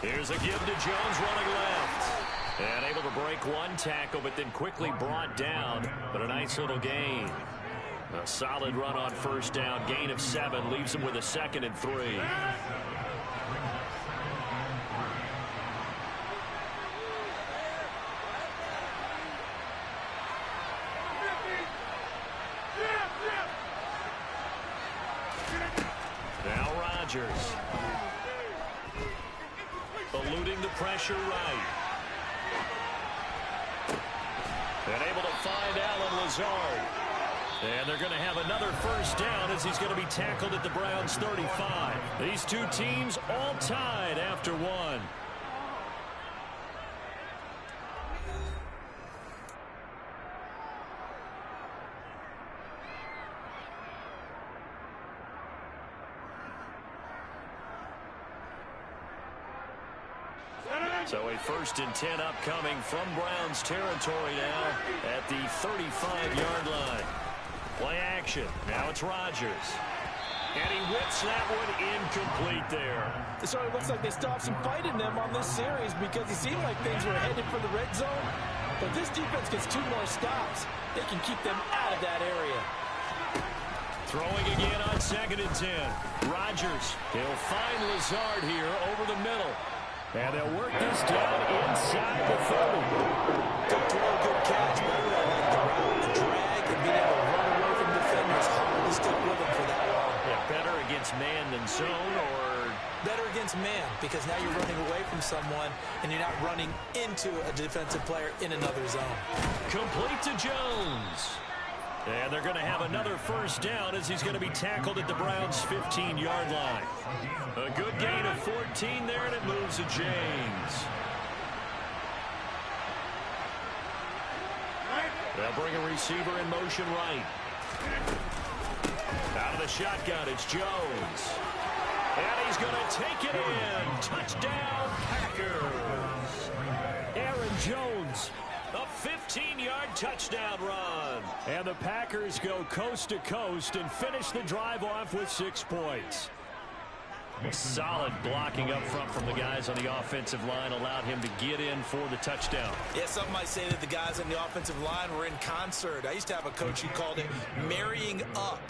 Here's a give to Jones running left. And able to break one tackle, but then quickly brought down. But a nice little gain. A solid run on 1st down. Gain of 7 leaves him with a 2nd and 3. Rodgers. Eluding the pressure right. And able to find Allen Lazard. And they're going to have another first down as he's going to be tackled at the Browns' 35. These two teams all tied after one. So a 1st and 10 upcoming from Browns territory now at the 35-yard line. Play action. Now it's Rodgers. And he whips that one incomplete there. So it looks like they stopped some fight in them on this series because it seemed like things were headed for the red zone. But this defense gets 2 more stops. They can keep them out of that area. Throwing again on 2nd and 10. Rodgers. He'll find Lazard here over the middle. And they'll work this down inside the 30. Good throw, good catch. But I really like the route, the drag, and being able to run away from defenders. Hard to stick with them for that long. Yeah, better against man than zone, or better against man, because now you're running away from someone and you're not running into a defensive player in another zone. Complete to Jones. And they're going to have another first down as he's going to be tackled at the Browns' 15-yard line. A good gain of 14 there, and it moves to James. They'll bring a receiver in motion right. Out of the shotgun, it's Jones. And he's going to take it in. Touchdown, Packers. Aaron Jones. A 15-yard touchdown run. And the Packers go coast to coast and finish the drive off with 6 points. Solid blocking up front from the guys on the offensive line allowed him to get in for the touchdown. Yeah, some might say that the guys on the offensive line were in concert. I used to have a coach who called it marrying up,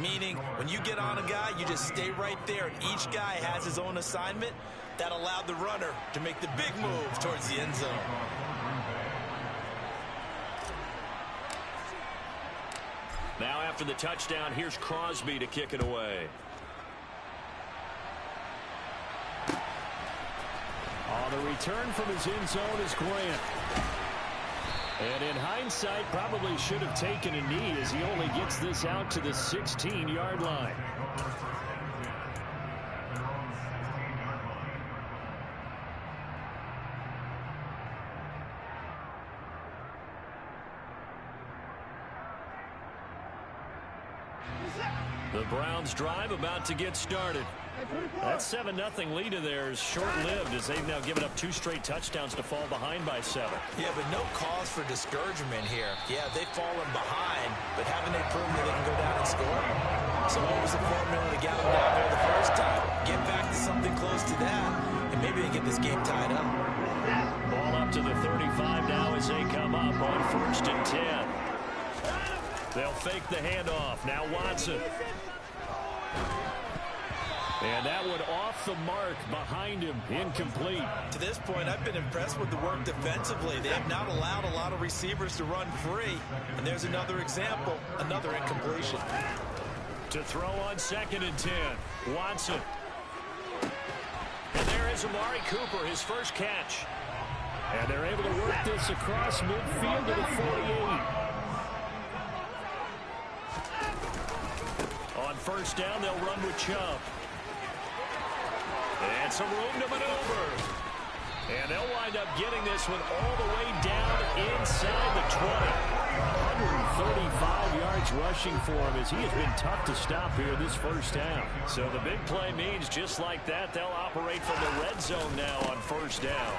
meaning when you get on a guy, you just stay right there, and each guy has his own assignment. That allowed the runner to make the big move towards the end zone. Now after the touchdown, here's Crosby to kick it away. The return from his end zone is Grant. And in hindsight, probably should have taken a knee as he only gets this out to the 16-yard line. The Browns drive about to get started. That 7-0 lead of theirs short-lived as they've now given up 2 straight touchdowns to fall behind by 7. Yeah, but no cause for discouragement here. Yeah, they've fallen behind, but haven't they proven that they can go down and score? So what was the formula to get them down there the first time? Get back to something close to that, and maybe they get this game tied up. Ball up to the 35 now as they come up on 1st and 10. They'll fake the handoff. Now Watson. And that one off the mark behind him, incomplete. To this point, I've been impressed with the work defensively. They have not allowed a lot of receivers to run free. And there's another example, another incompletion. To throw on 2nd and 10, Watson. And there is Amari Cooper, his first catch. And they're able to work this across midfield to the 48. On 1st down, they'll run with Chubb. And some room to maneuver. And they'll wind up getting this one all the way down inside the 20. 135 yards rushing for him as he has been tough to stop here this first half. So the big play means just like that, they'll operate from the red zone now on 1st down.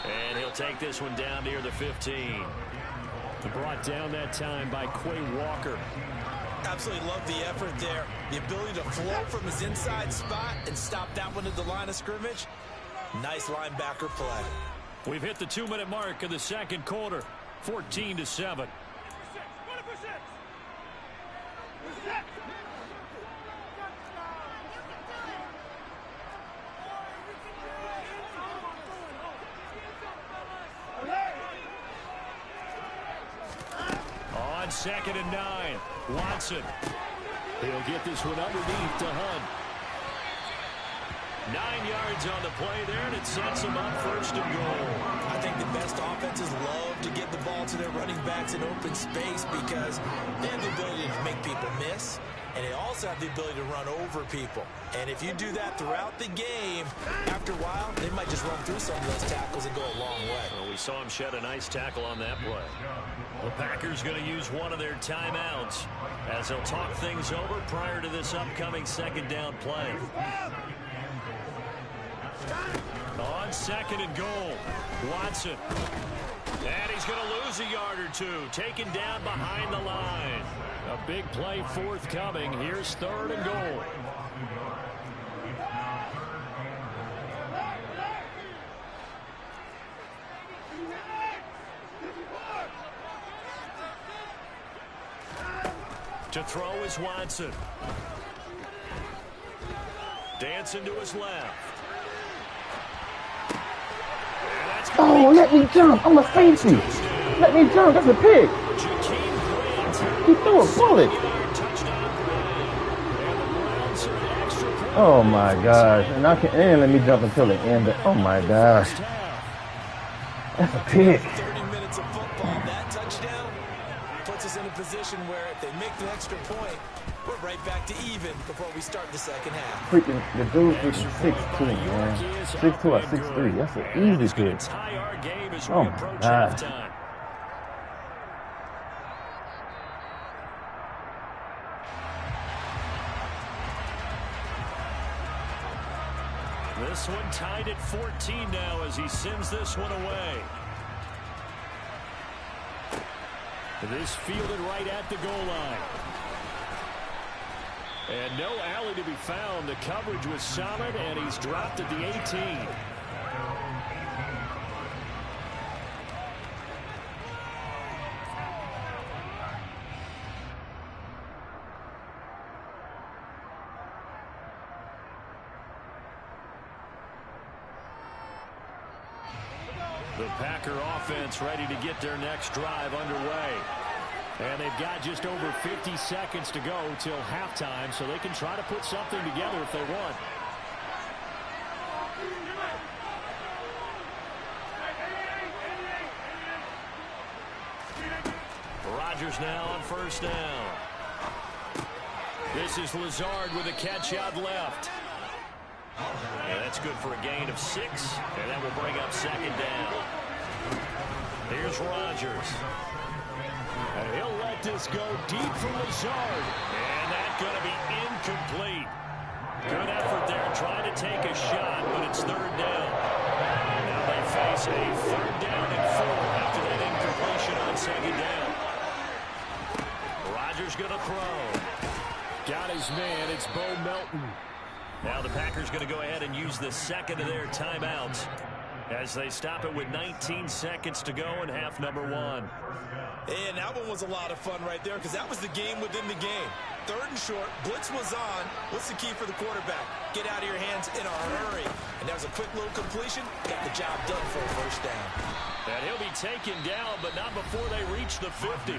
And he'll take this one down near the 15. Brought down that time by Quay Walker. Absolutely love the effort there. The ability to flow from his inside spot and stop that one at the line of scrimmage. Nice linebacker play. We've hit the 2-minute mark of the second quarter. 14-7. On 2nd and 9, Watson. He'll get this one underneath to Hunt. 9 yards on the play there, and it sets them up first and goal. I think the best offenses love to get the ball to their running backs in open space because they have the ability to make people miss, and they also have the ability to run over people. And if you do that throughout the game, after a while, they might just run through some of those tackles and go a long way. Well, we saw him shed a nice tackle on that play. The Packers going to use one of their timeouts as they'll talk things over prior to this upcoming second down play. On second and goal, Watson. And he's going to lose a yard or two, taken down behind the line. A big play forthcoming. Here's third and goal. To throw is Watson. Dancing to his left. Oh, let me jump. I'm a safety. Let me jump. That's a pick. He threw a bullet. Oh, my gosh. And let me jump until the end. Oh, my gosh. That's a pick. 30 minutes of football. That touchdown puts us in a position where if they make the extra point, we're right back to even before we start the second half. Freaking, the dude's freaking 6'2", man. 6'2" or 6'3". That's an easy pick. Oh, my God. This one tied at 14 now as he sends this one away. This fielded right at the goal line. And no alley to be found. The coverage was solid, and he's dropped at the 18. The Packer offense ready to get their next drive underway. And they've got just over 50 seconds to go till halftime, so they can try to put something together if they want. Rodgers now on first down. This is Lazard with a catch out left. And that's good for a gain of 6, and that will bring up second down. Here's Rodgers. And he'll let this go deep from Lazard. And that's going to be incomplete. Good effort there trying to take a shot, but it's third down. Now they face a third down and 4 after that incompletion on second down. Rodgers going to throw. Got his man. It's Bo Melton. Now the Packers going to go ahead and use the second of their timeouts as they stop it with 19 seconds to go in half number 1. And that one was a lot of fun right there because that was the game within the game. Third and short, blitz was on. What's the key for the quarterback? Get out of your hands in a hurry. And that was a quick little completion. Got the job done for a first down. And he'll be taken down, but not before they reach the 50.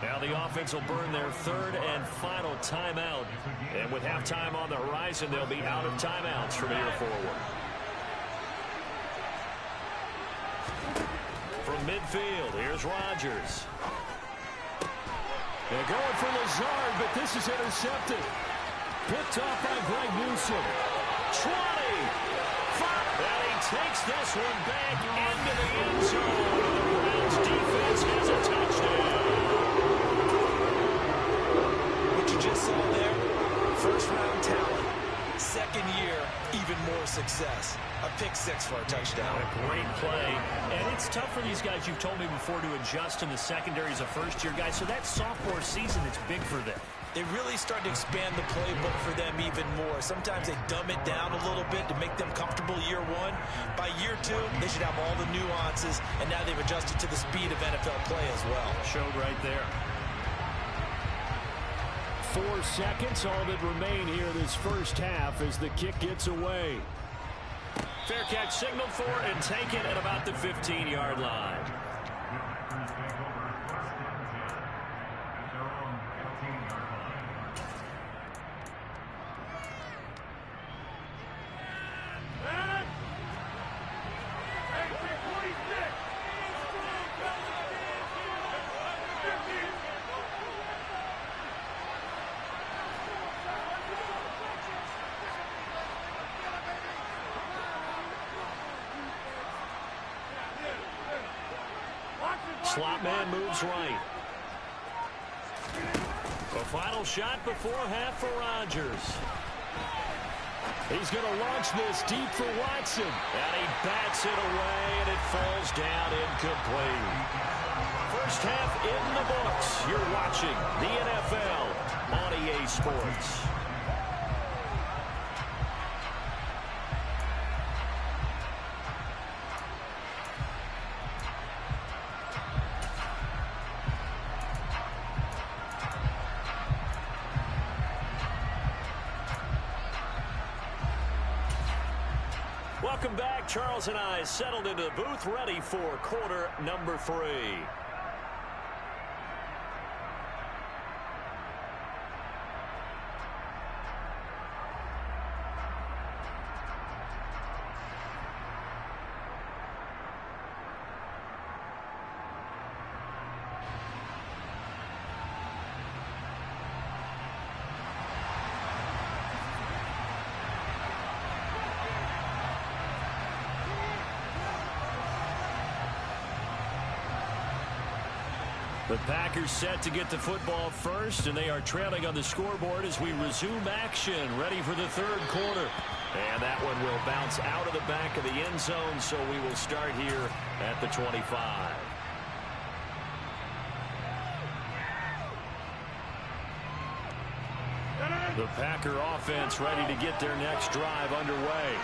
Now the offense will burn their third and final timeout. And with halftime on the horizon, they'll be out of timeouts from here forward. From midfield, here's Rodgers. They're going for Lazard, but this is intercepted. Picked off by Greg Newsome. 20. And he takes this one back into the end zone. The Browns defense has a touchdown. What you just saw there, first-round talent. Second year, even more success. A pick-6 for a touchdown. A great play. And it's tough for these guys, you've told me before, to adjust in the secondary as a first-year guy. So that sophomore season, it's big for them. They really start to expand the playbook for them even more. Sometimes they dumb it down a little bit to make them comfortable year 1. By year 2, they should have all the nuances, and now they've adjusted to the speed of NFL play as well. Showed right there. 4 seconds, all that remain here this first half as the kick gets away. Fair catch signaled for and taken at about the 15-yard line. Slot man moves right. A final shot before half for Rodgers. He's going to launch this deep for Watson. And he bats it away, and it falls down incomplete. First half in the books. You're watching the NFL on EA Sports. Welcome back. Charles and I settled into the booth, ready for quarter number 3. The Packers set to get the football first, and they are trailing on the scoreboard as we resume action, ready for the third quarter. And that one will bounce out of the back of the end zone, so we will start here at the 25. The Packer offense ready to get their next drive underway.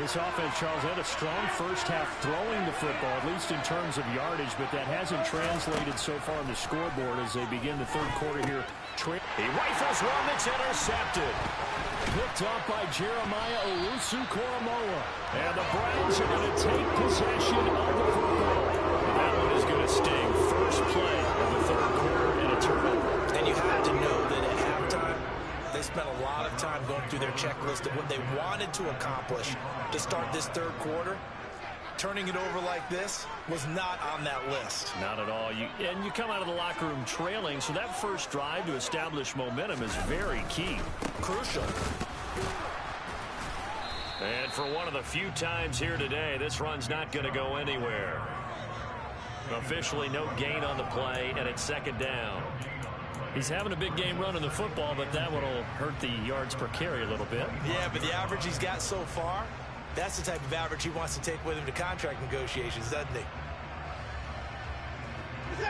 This offense, Charles, had a strong first half throwing the football, at least in terms of yardage, but that hasn't translated so far on the scoreboard as they begin the third quarter here. He rifles one that's intercepted. Picked up by Jeremiah Owusu-Koramoah. And the Browns are going to take possession of the football. And that one is going to sting. First play of the third quarter and a turnover. And you have to know that at halftime, they spent a lot of time going through their checklist of what they wanted to accomplish to start this third quarter. Turning it over like this was not on that list. Not at all. And you come out of the locker room trailing, so that first drive to establish momentum is very key. Crucial. And for one of the few times here today, this run's not going to go anywhere. Officially no gain on the play, and it's second down. He's having a big game running the football, but that one will hurt the yards per carry a little bit. Yeah, but the average he's got so far, that's the type of average he wants to take with him to contract negotiations, doesn't he?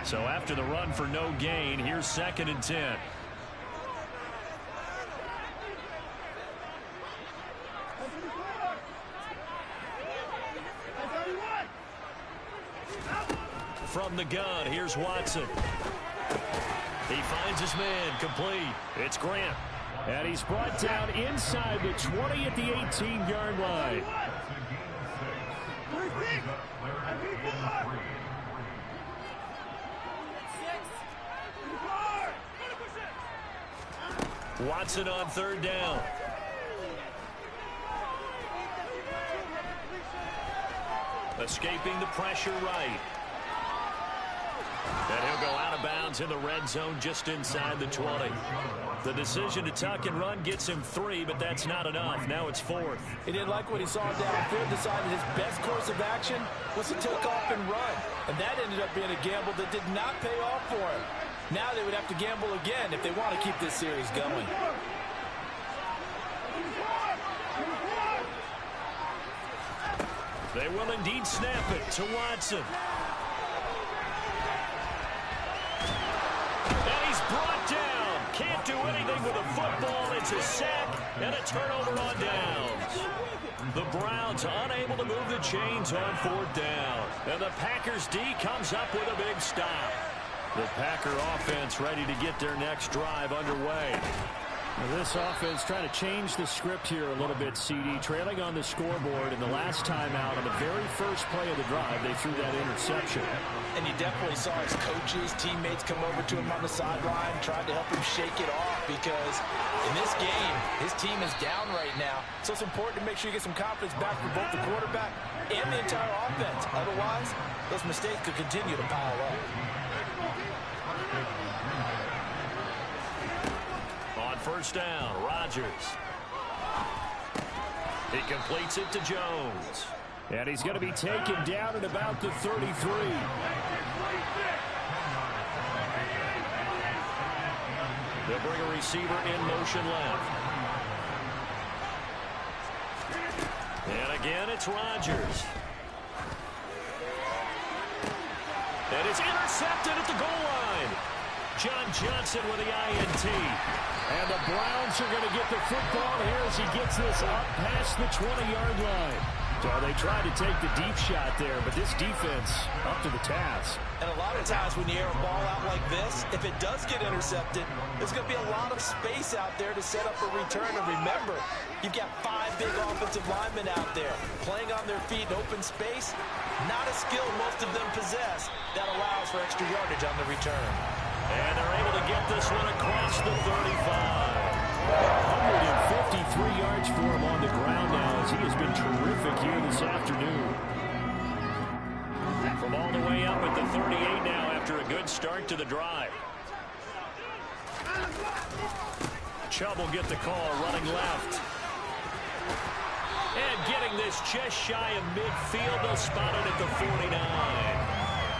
So after the run for no gain, here's 2nd and 10. From the gun, here's Watson. He finds his man, complete. It's Grant. And he's brought down inside the 20 at the 18-yard line. Watson on third down. Escaping the pressure right. And he'll go out of bounds in the red zone just inside the 20. The decision to tuck and run gets him 3, but that's not enough. Now it's 4th. He didn't like what he saw downfield, decided his best course of action was to take off and run. And that ended up being a gamble that did not pay off for him. Now they would have to gamble again if they want to keep this series going. They will indeed snap it to Watson. Brought down. Can't do anything with a football. It's a sack and a turnover on downs. The Browns unable to move the chains on 4th down. And the Packers D comes up with a big stop. The Packer offense ready to get their next drive underway. Now this offense trying to change the script here a little bit, CD. Trailing on the scoreboard, and the last time out on the very first play of the drive, they threw that interception. And you definitely saw his coaches, teammates come over to him on the sideline, tried to help him shake it off because in this game, his team is down right now. So it's important to make sure you get some confidence back for both the quarterback and the entire offense. Otherwise, those mistakes could continue to pile up. On first down, Rodgers. He completes it to Jones. And he's going to be taken down at about the 33. They'll bring a receiver in motion left. And again, it's Rodgers. And it's intercepted at the goal line. John Johnson with the INT. And the Browns are going to get the football here as he gets this up past the 20-yard line. So they tried to take the deep shot there, but this defense up to the task. And a lot of times when you air a ball out like this, if it does get intercepted, there's going to be a lot of space out there to set up a return. And remember, you've got 5 big offensive linemen out there playing on their feet in open space. Not a skill most of them possess that allows for extra yardage on the return. And they're able to get this one across the 35. 153 yards for him on the ground now as he has been terrific here this afternoon. From all the way up at the 38 now after a good start to the drive. Chubb will get the call running left. And getting this just shy of midfield. They'll spot it at the 49.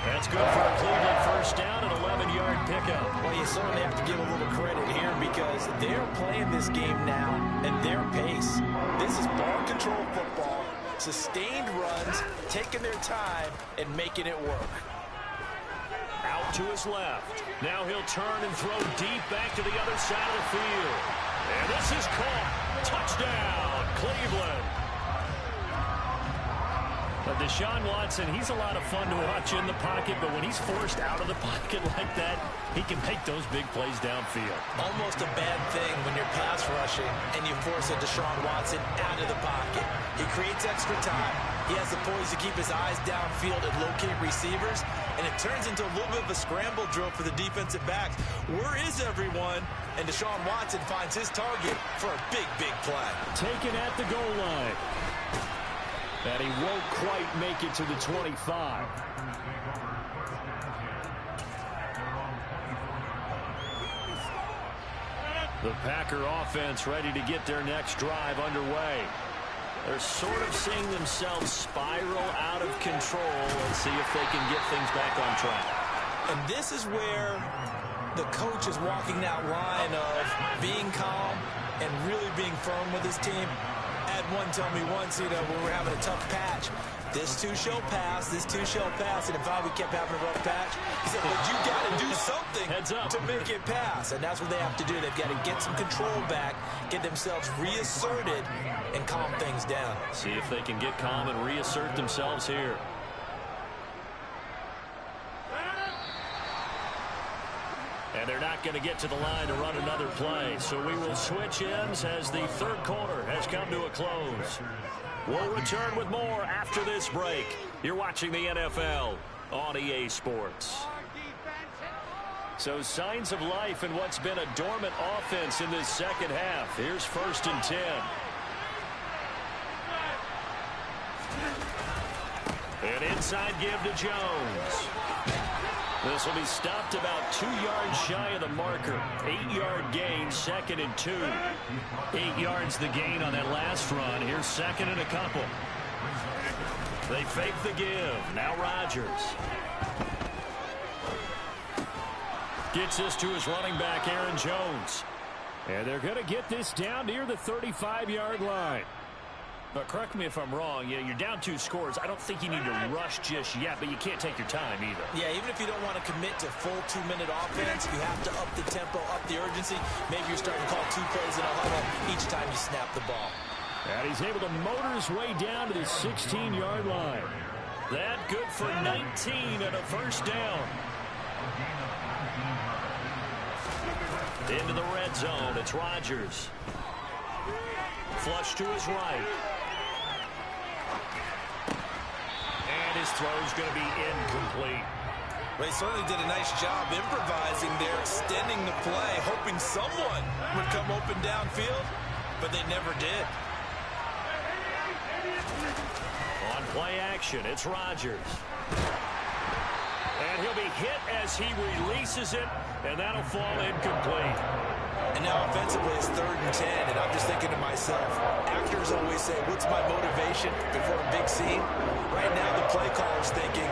That's good for a Cleveland first down, an 11-yard pickup. Well, you certainly have to give a little credit here because they're playing this game now at their pace. This is ball control football, sustained runs, taking their time, and making it work. Out to his left. Now he'll turn and throw deep back to the other side of the field. And this is caught. Touchdown, Cleveland. But Deshaun Watson, he's a lot of fun to watch in the pocket, but when he's forced out of the pocket like that, he can make those big plays downfield. Almost a bad thing when you're pass rushing and you force a Deshaun Watson out of the pocket. He creates extra time. He has the poise to keep his eyes downfield and locate receivers, and it turns into a little bit of a scramble drill for the defensive backs. Where is everyone? And Deshaun Watson finds his target for a big, big play. Taken at the goal line. And he won't quite make it to the 25. The Packer offense ready to get their next drive underway. They're sort of seeing themselves spiral out of control and see if they can get things back on track. And this is where the coach is walking that line of being calm and really being firm with his team. I had one tell me once, when we're having a tough patch, this too shall pass, this too shall pass. And if we kept having a rough patch, he said, but you got to do something to make it pass. And that's what they have to do. They've got to get some control back, get themselves reasserted, and calm things down. See if they can get calm and reassert themselves here. And they're not going to get to the line to run another play. So we will switch ends as the third quarter has come to a close. We'll return with more after this break. You're watching the NFL on EA Sports. So signs of life in what's been a dormant offense in this second half. Here's 1st and 10. An inside give to Jones. This will be stopped about 2 yards shy of the marker. 8-yard gain, 2nd and 2. 8 yards the gain on that last run. Here's 2nd and a couple. They fake the give. Now Rodgers. Gets this to his running back, Aaron Jones. And they're going to get this down near the 35-yard line. But correct me if I'm wrong, you're down 2 scores. I don't think you need to rush just yet, but you can't take your time either. Yeah, even if you don't want to commit to full 2-minute offense, you have to up the tempo, up the urgency. Maybe you're starting to call 2 plays in a huddle each time you snap the ball. And he's able to motor his way down to the 16-yard line. That good for 19 and a first down. Into the red zone, it's Rodgers. Flush to his right. And his throw's going to be incomplete. They certainly did a nice job improvising there, extending the play, hoping someone would come open downfield, but they never did. On play action, it's Rodgers. And he'll be hit as he releases it, and that'll fall incomplete. And now offensively it's 3rd and 10, and I'm just thinking to myself, actors always say, what's my motivation before a big scene? Right now the play caller's thinking,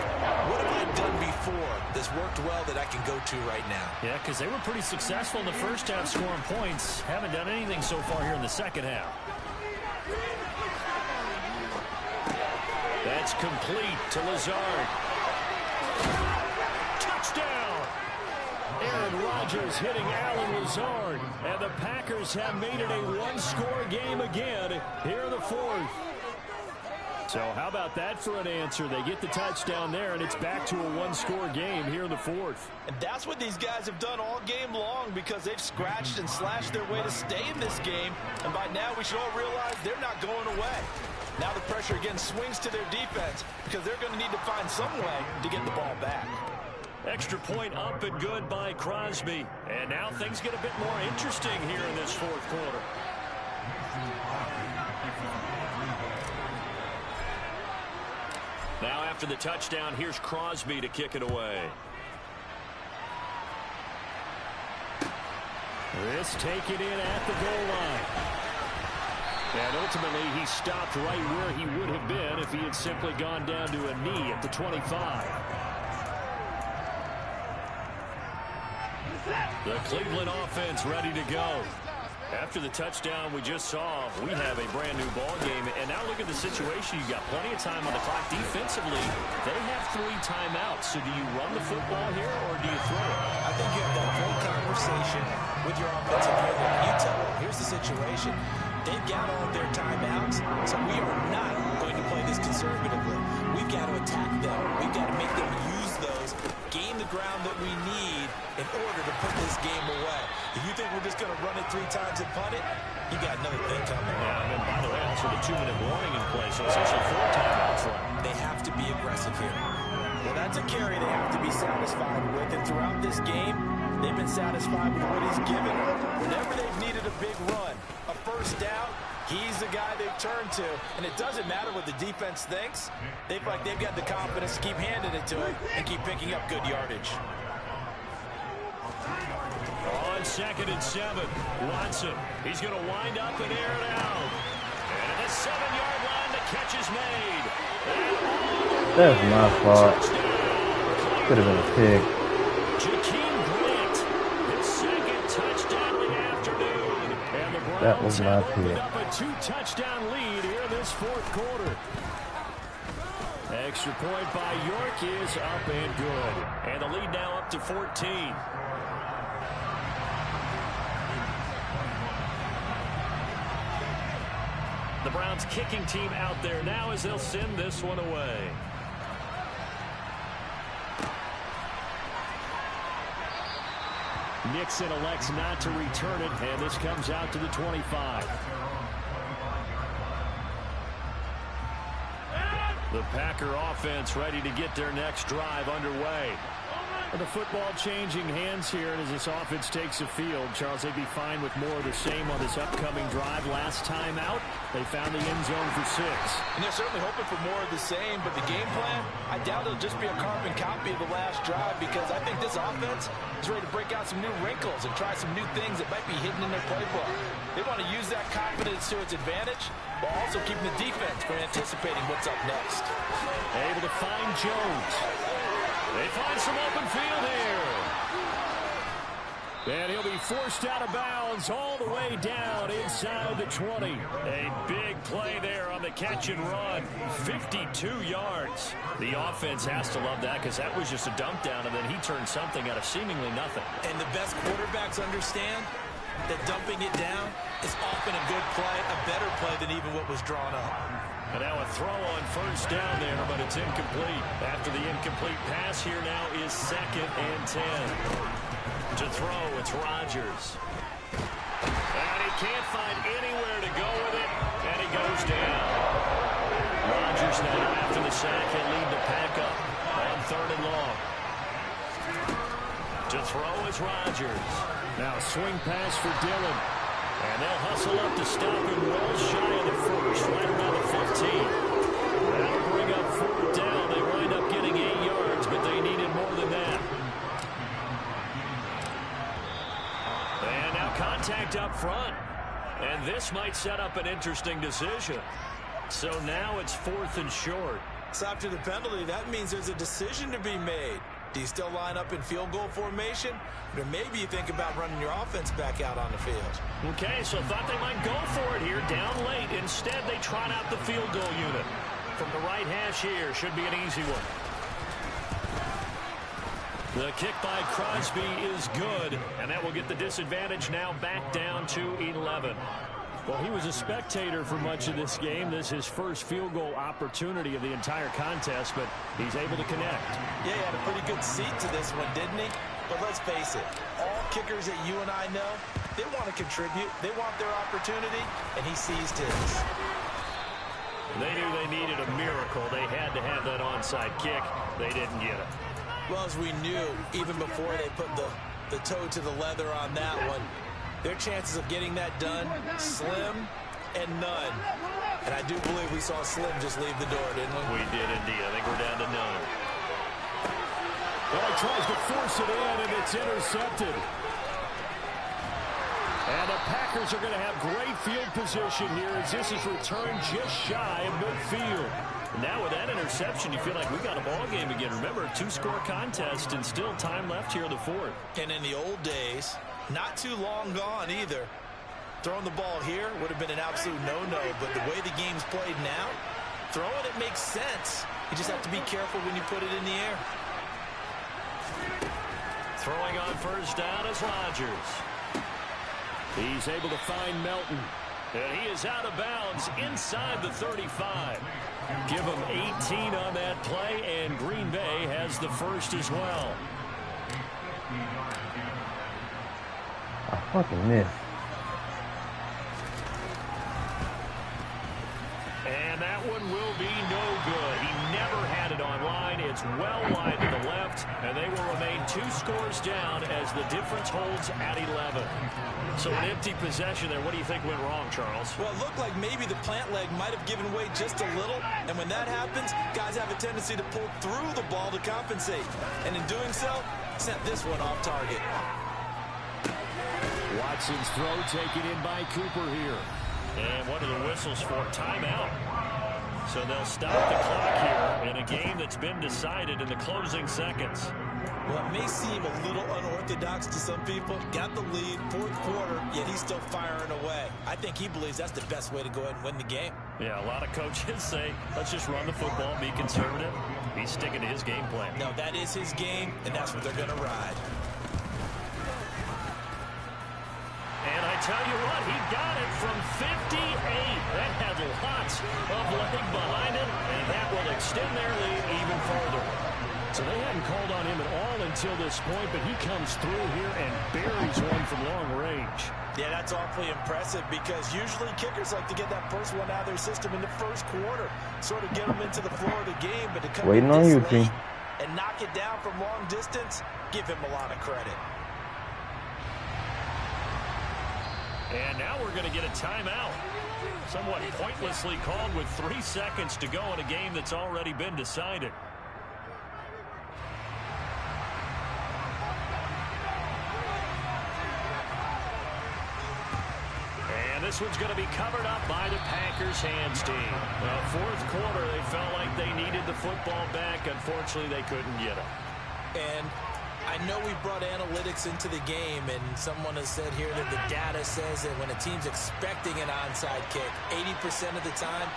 what have I done before before. This worked well that I can go to right now. Yeah, because they were pretty successful in the first half scoring points. Haven't done anything so far here in the second half. That's complete to Lazard. Touchdown! Aaron Rodgers hitting Allen Lazard. And the Packers have made it a one-score game again here in the fourth. So how about that for an answer? They get the touchdown there, and it's back to a one-score game here in the fourth. And that's what these guys have done all game long because they've scratched and slashed their way to stay in this game. And by now, we should all realize they're not going away. Now the pressure again swings to their defense because they're going to need to find some way to get the ball back. Extra point up and good by Crosby. And now things get a bit more interesting here in this fourth quarter. Now after the touchdown, here's Crosby to kick it away. This taken in at the goal line. And ultimately, he stopped right where he would have been if he had simply gone down to a knee at the 25. The Cleveland offense ready to go. After the touchdown we just saw, we have a brand new ball game. And now look at the situation. You've got plenty of time on the clock. Defensively, they have 3 timeouts. So do you run the football here or do you throw it? I think you have that whole conversation with your offensive coordinator. You tell them, here's the situation. They've got all of their timeouts, so we are not going to play this conservatively. We've got to attack them. We've got to make them use those, gain the ground that we need in order to put this game away. If you think we're just going to run it 3 times and punt it, you got another thing coming. Yeah, and by the way, also the 2-minute warning in play, so essentially 4 timeouts left. They have to be aggressive here. Well, that's a carry they have to be satisfied with, and throughout this game, they've been satisfied with what he's given them. Whenever they've needed a big run, a first down, he's the guy they've turned to. And it doesn't matter what the defense thinks. They feel like they've got the confidence to keep handing it to him and keep picking up good yardage. On 2nd and 7, Watson. He's going to wind up and air it out. And at the 7-yard line, the catch is made. That's my fault. Could have been a pick. Jakeem Grant, his 2nd touchdown of the afternoon. And the Browns That was my have opened pick. up a 2-touchdown lead here in this fourth quarter. Extra point by York is up and good. And the lead now up to 14. The Browns kicking team out there now as they'll send this one away. Nixon elects not to return it, and this comes out to the 25. The Packer offense ready to get their next drive underway. And the football changing hands here, and as this offense takes the field, Charles, they'd be fine with more of the same on this upcoming drive. Last time out, they found the end zone for 6. And they're certainly hoping for more of the same, but the game plan, I doubt it'll just be a carbon copy of the last drive because I think this offense is ready to break out some new wrinkles and try some new things that might be hidden in their playbook. They want to use that confidence to its advantage while also keeping the defense from anticipating what's up next. Able to find Jones. They find some open field here. And he'll be forced out of bounds all the way down inside the 20. A big play there on the catch and run. 52 yards. The offense has to love that because that was just a dump down, and then he turned something out of seemingly nothing. And the best quarterbacks understand that dumping it down is often a good play, a better play than even what was drawn up. And now a throw on first down there, but it's incomplete. After the incomplete pass, here now is 2nd and 10. To throw, it's Rodgers. And he can't find anywhere to go with it, and he goes down. Rodgers now, after the sack, he'll lead the pack up on 3rd and long. To throw is Rodgers. Now swing pass for Dillon. And they'll hustle up to stop him well shy of the first, right around the 15. That'll bring up 4th down. They wind up getting 8 yards, but they needed more than that. And now contact up front. And this might set up an interesting decision. So now it's 4th and short. So after the penalty, that means there's a decision to be made. Do you still line up in field goal formation? Or maybe you think about running your offense back out on the field. Okay, so thought they might go for it here, down late. Instead, they trot out the field goal unit. From the right hash here, should be an easy one. The kick by Crosby is good, and that will get the disadvantage now back down to 11. Well, he was a spectator for much of this game. This is his first field goal opportunity of the entire contest, but he's able to connect. Yeah, he had a pretty good seat to this one, didn't he? But let's face it, all kickers that you and I know, they want to contribute. They want their opportunity, and he seized his. They knew they needed a miracle. They had to have that onside kick. They didn't get it. Well, as we knew, even before they put the toe to the leather on that one, their chances of getting that done, slim and none. And I do believe we saw Slim just leave the door, didn't we? We did indeed. I think we're down to none. Well, he tries to force it in, and it's intercepted. And the Packers are going to have great field position here as this is returned just shy of midfield. Now with that interception, you feel like we got a ball game again. Remember, a two-score contest and still time left here in the fourth. And in the old days, not too long gone either, throwing the ball here would have been an absolute no-no. But the way the game's played now, throwing it makes sense. You just have to be careful when you put it in the air. Throwing on first down is Rodgers. He's able to find Melton. And he is out of bounds inside the 35. Give him 18 on that play, and Green Bay has the first as well. I fucking missed. And that one will be no good. He never had it on line. It's well wide to the left, and they will remain 2 scores down as the difference holds at 11. So an empty possession there. What do you think went wrong, Charles? Well, it looked like maybe the plant leg might have given way just a little, and when that happens, guys have a tendency to pull through the ball to compensate. And in doing so, sent this one off target. Watson's throw taken in by Cooper here. And what are the whistles for? Timeout. So they'll stop the clock here in a game that's been decided in the closing seconds. Well, it may seem a little unorthodox to some people. Got the lead, 4th quarter, yet he's still firing away. I think he believes that's the best way to go ahead and win the game. Yeah, a lot of coaches say, let's just run the football, be conservative. He's sticking to his game plan. No, that is his game, and that's what they're going to ride. And I tell you what, he got it from 58. That had lots of leg behind it, and that will extend their lead even further. So they hadn't called on him at all until this point, but he comes through here and buries one from long range. Yeah, that's awfully impressive because usually kickers like to get that first one out of their system in the first quarter, sort of get them into the flow of the game, but to come Waiting on you, team, and knock it down from long distance, give him a lot of credit. And now we're going to get a timeout. Somewhat pointlessly called with 3 seconds to go in a game that's already been decided. And this one's going to be covered up by the Packers hands team. Well, 4th quarter, they felt like they needed the football back. Unfortunately, they couldn't get it. And I know we brought analytics into the game, and someone has said here that the data says that when a team's expecting an onside kick, 80% of the time,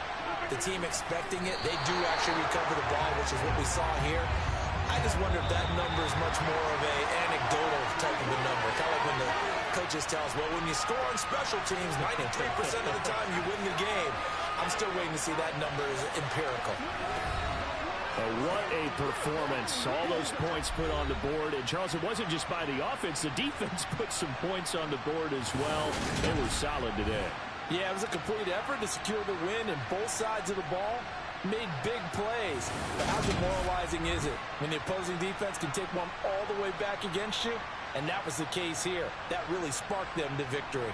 the team expecting it, they do actually recover the ball, which is what we saw here. I just wonder if that number is much more of an anecdotal type of a number. Kind of like when the coaches tell us, well, when you score on special teams, 93% of the time you win the game. I'm still waiting to see that number is empirical. What a performance. All those points put on the board. And, Charles, it wasn't just by the offense. The defense put some points on the board as well. They were solid today. Yeah, it was a complete effort to secure the win, and both sides of the ball made big plays. But how demoralizing is it when the opposing defense can take one all the way back against you? And that was the case here. That really sparked them to victory.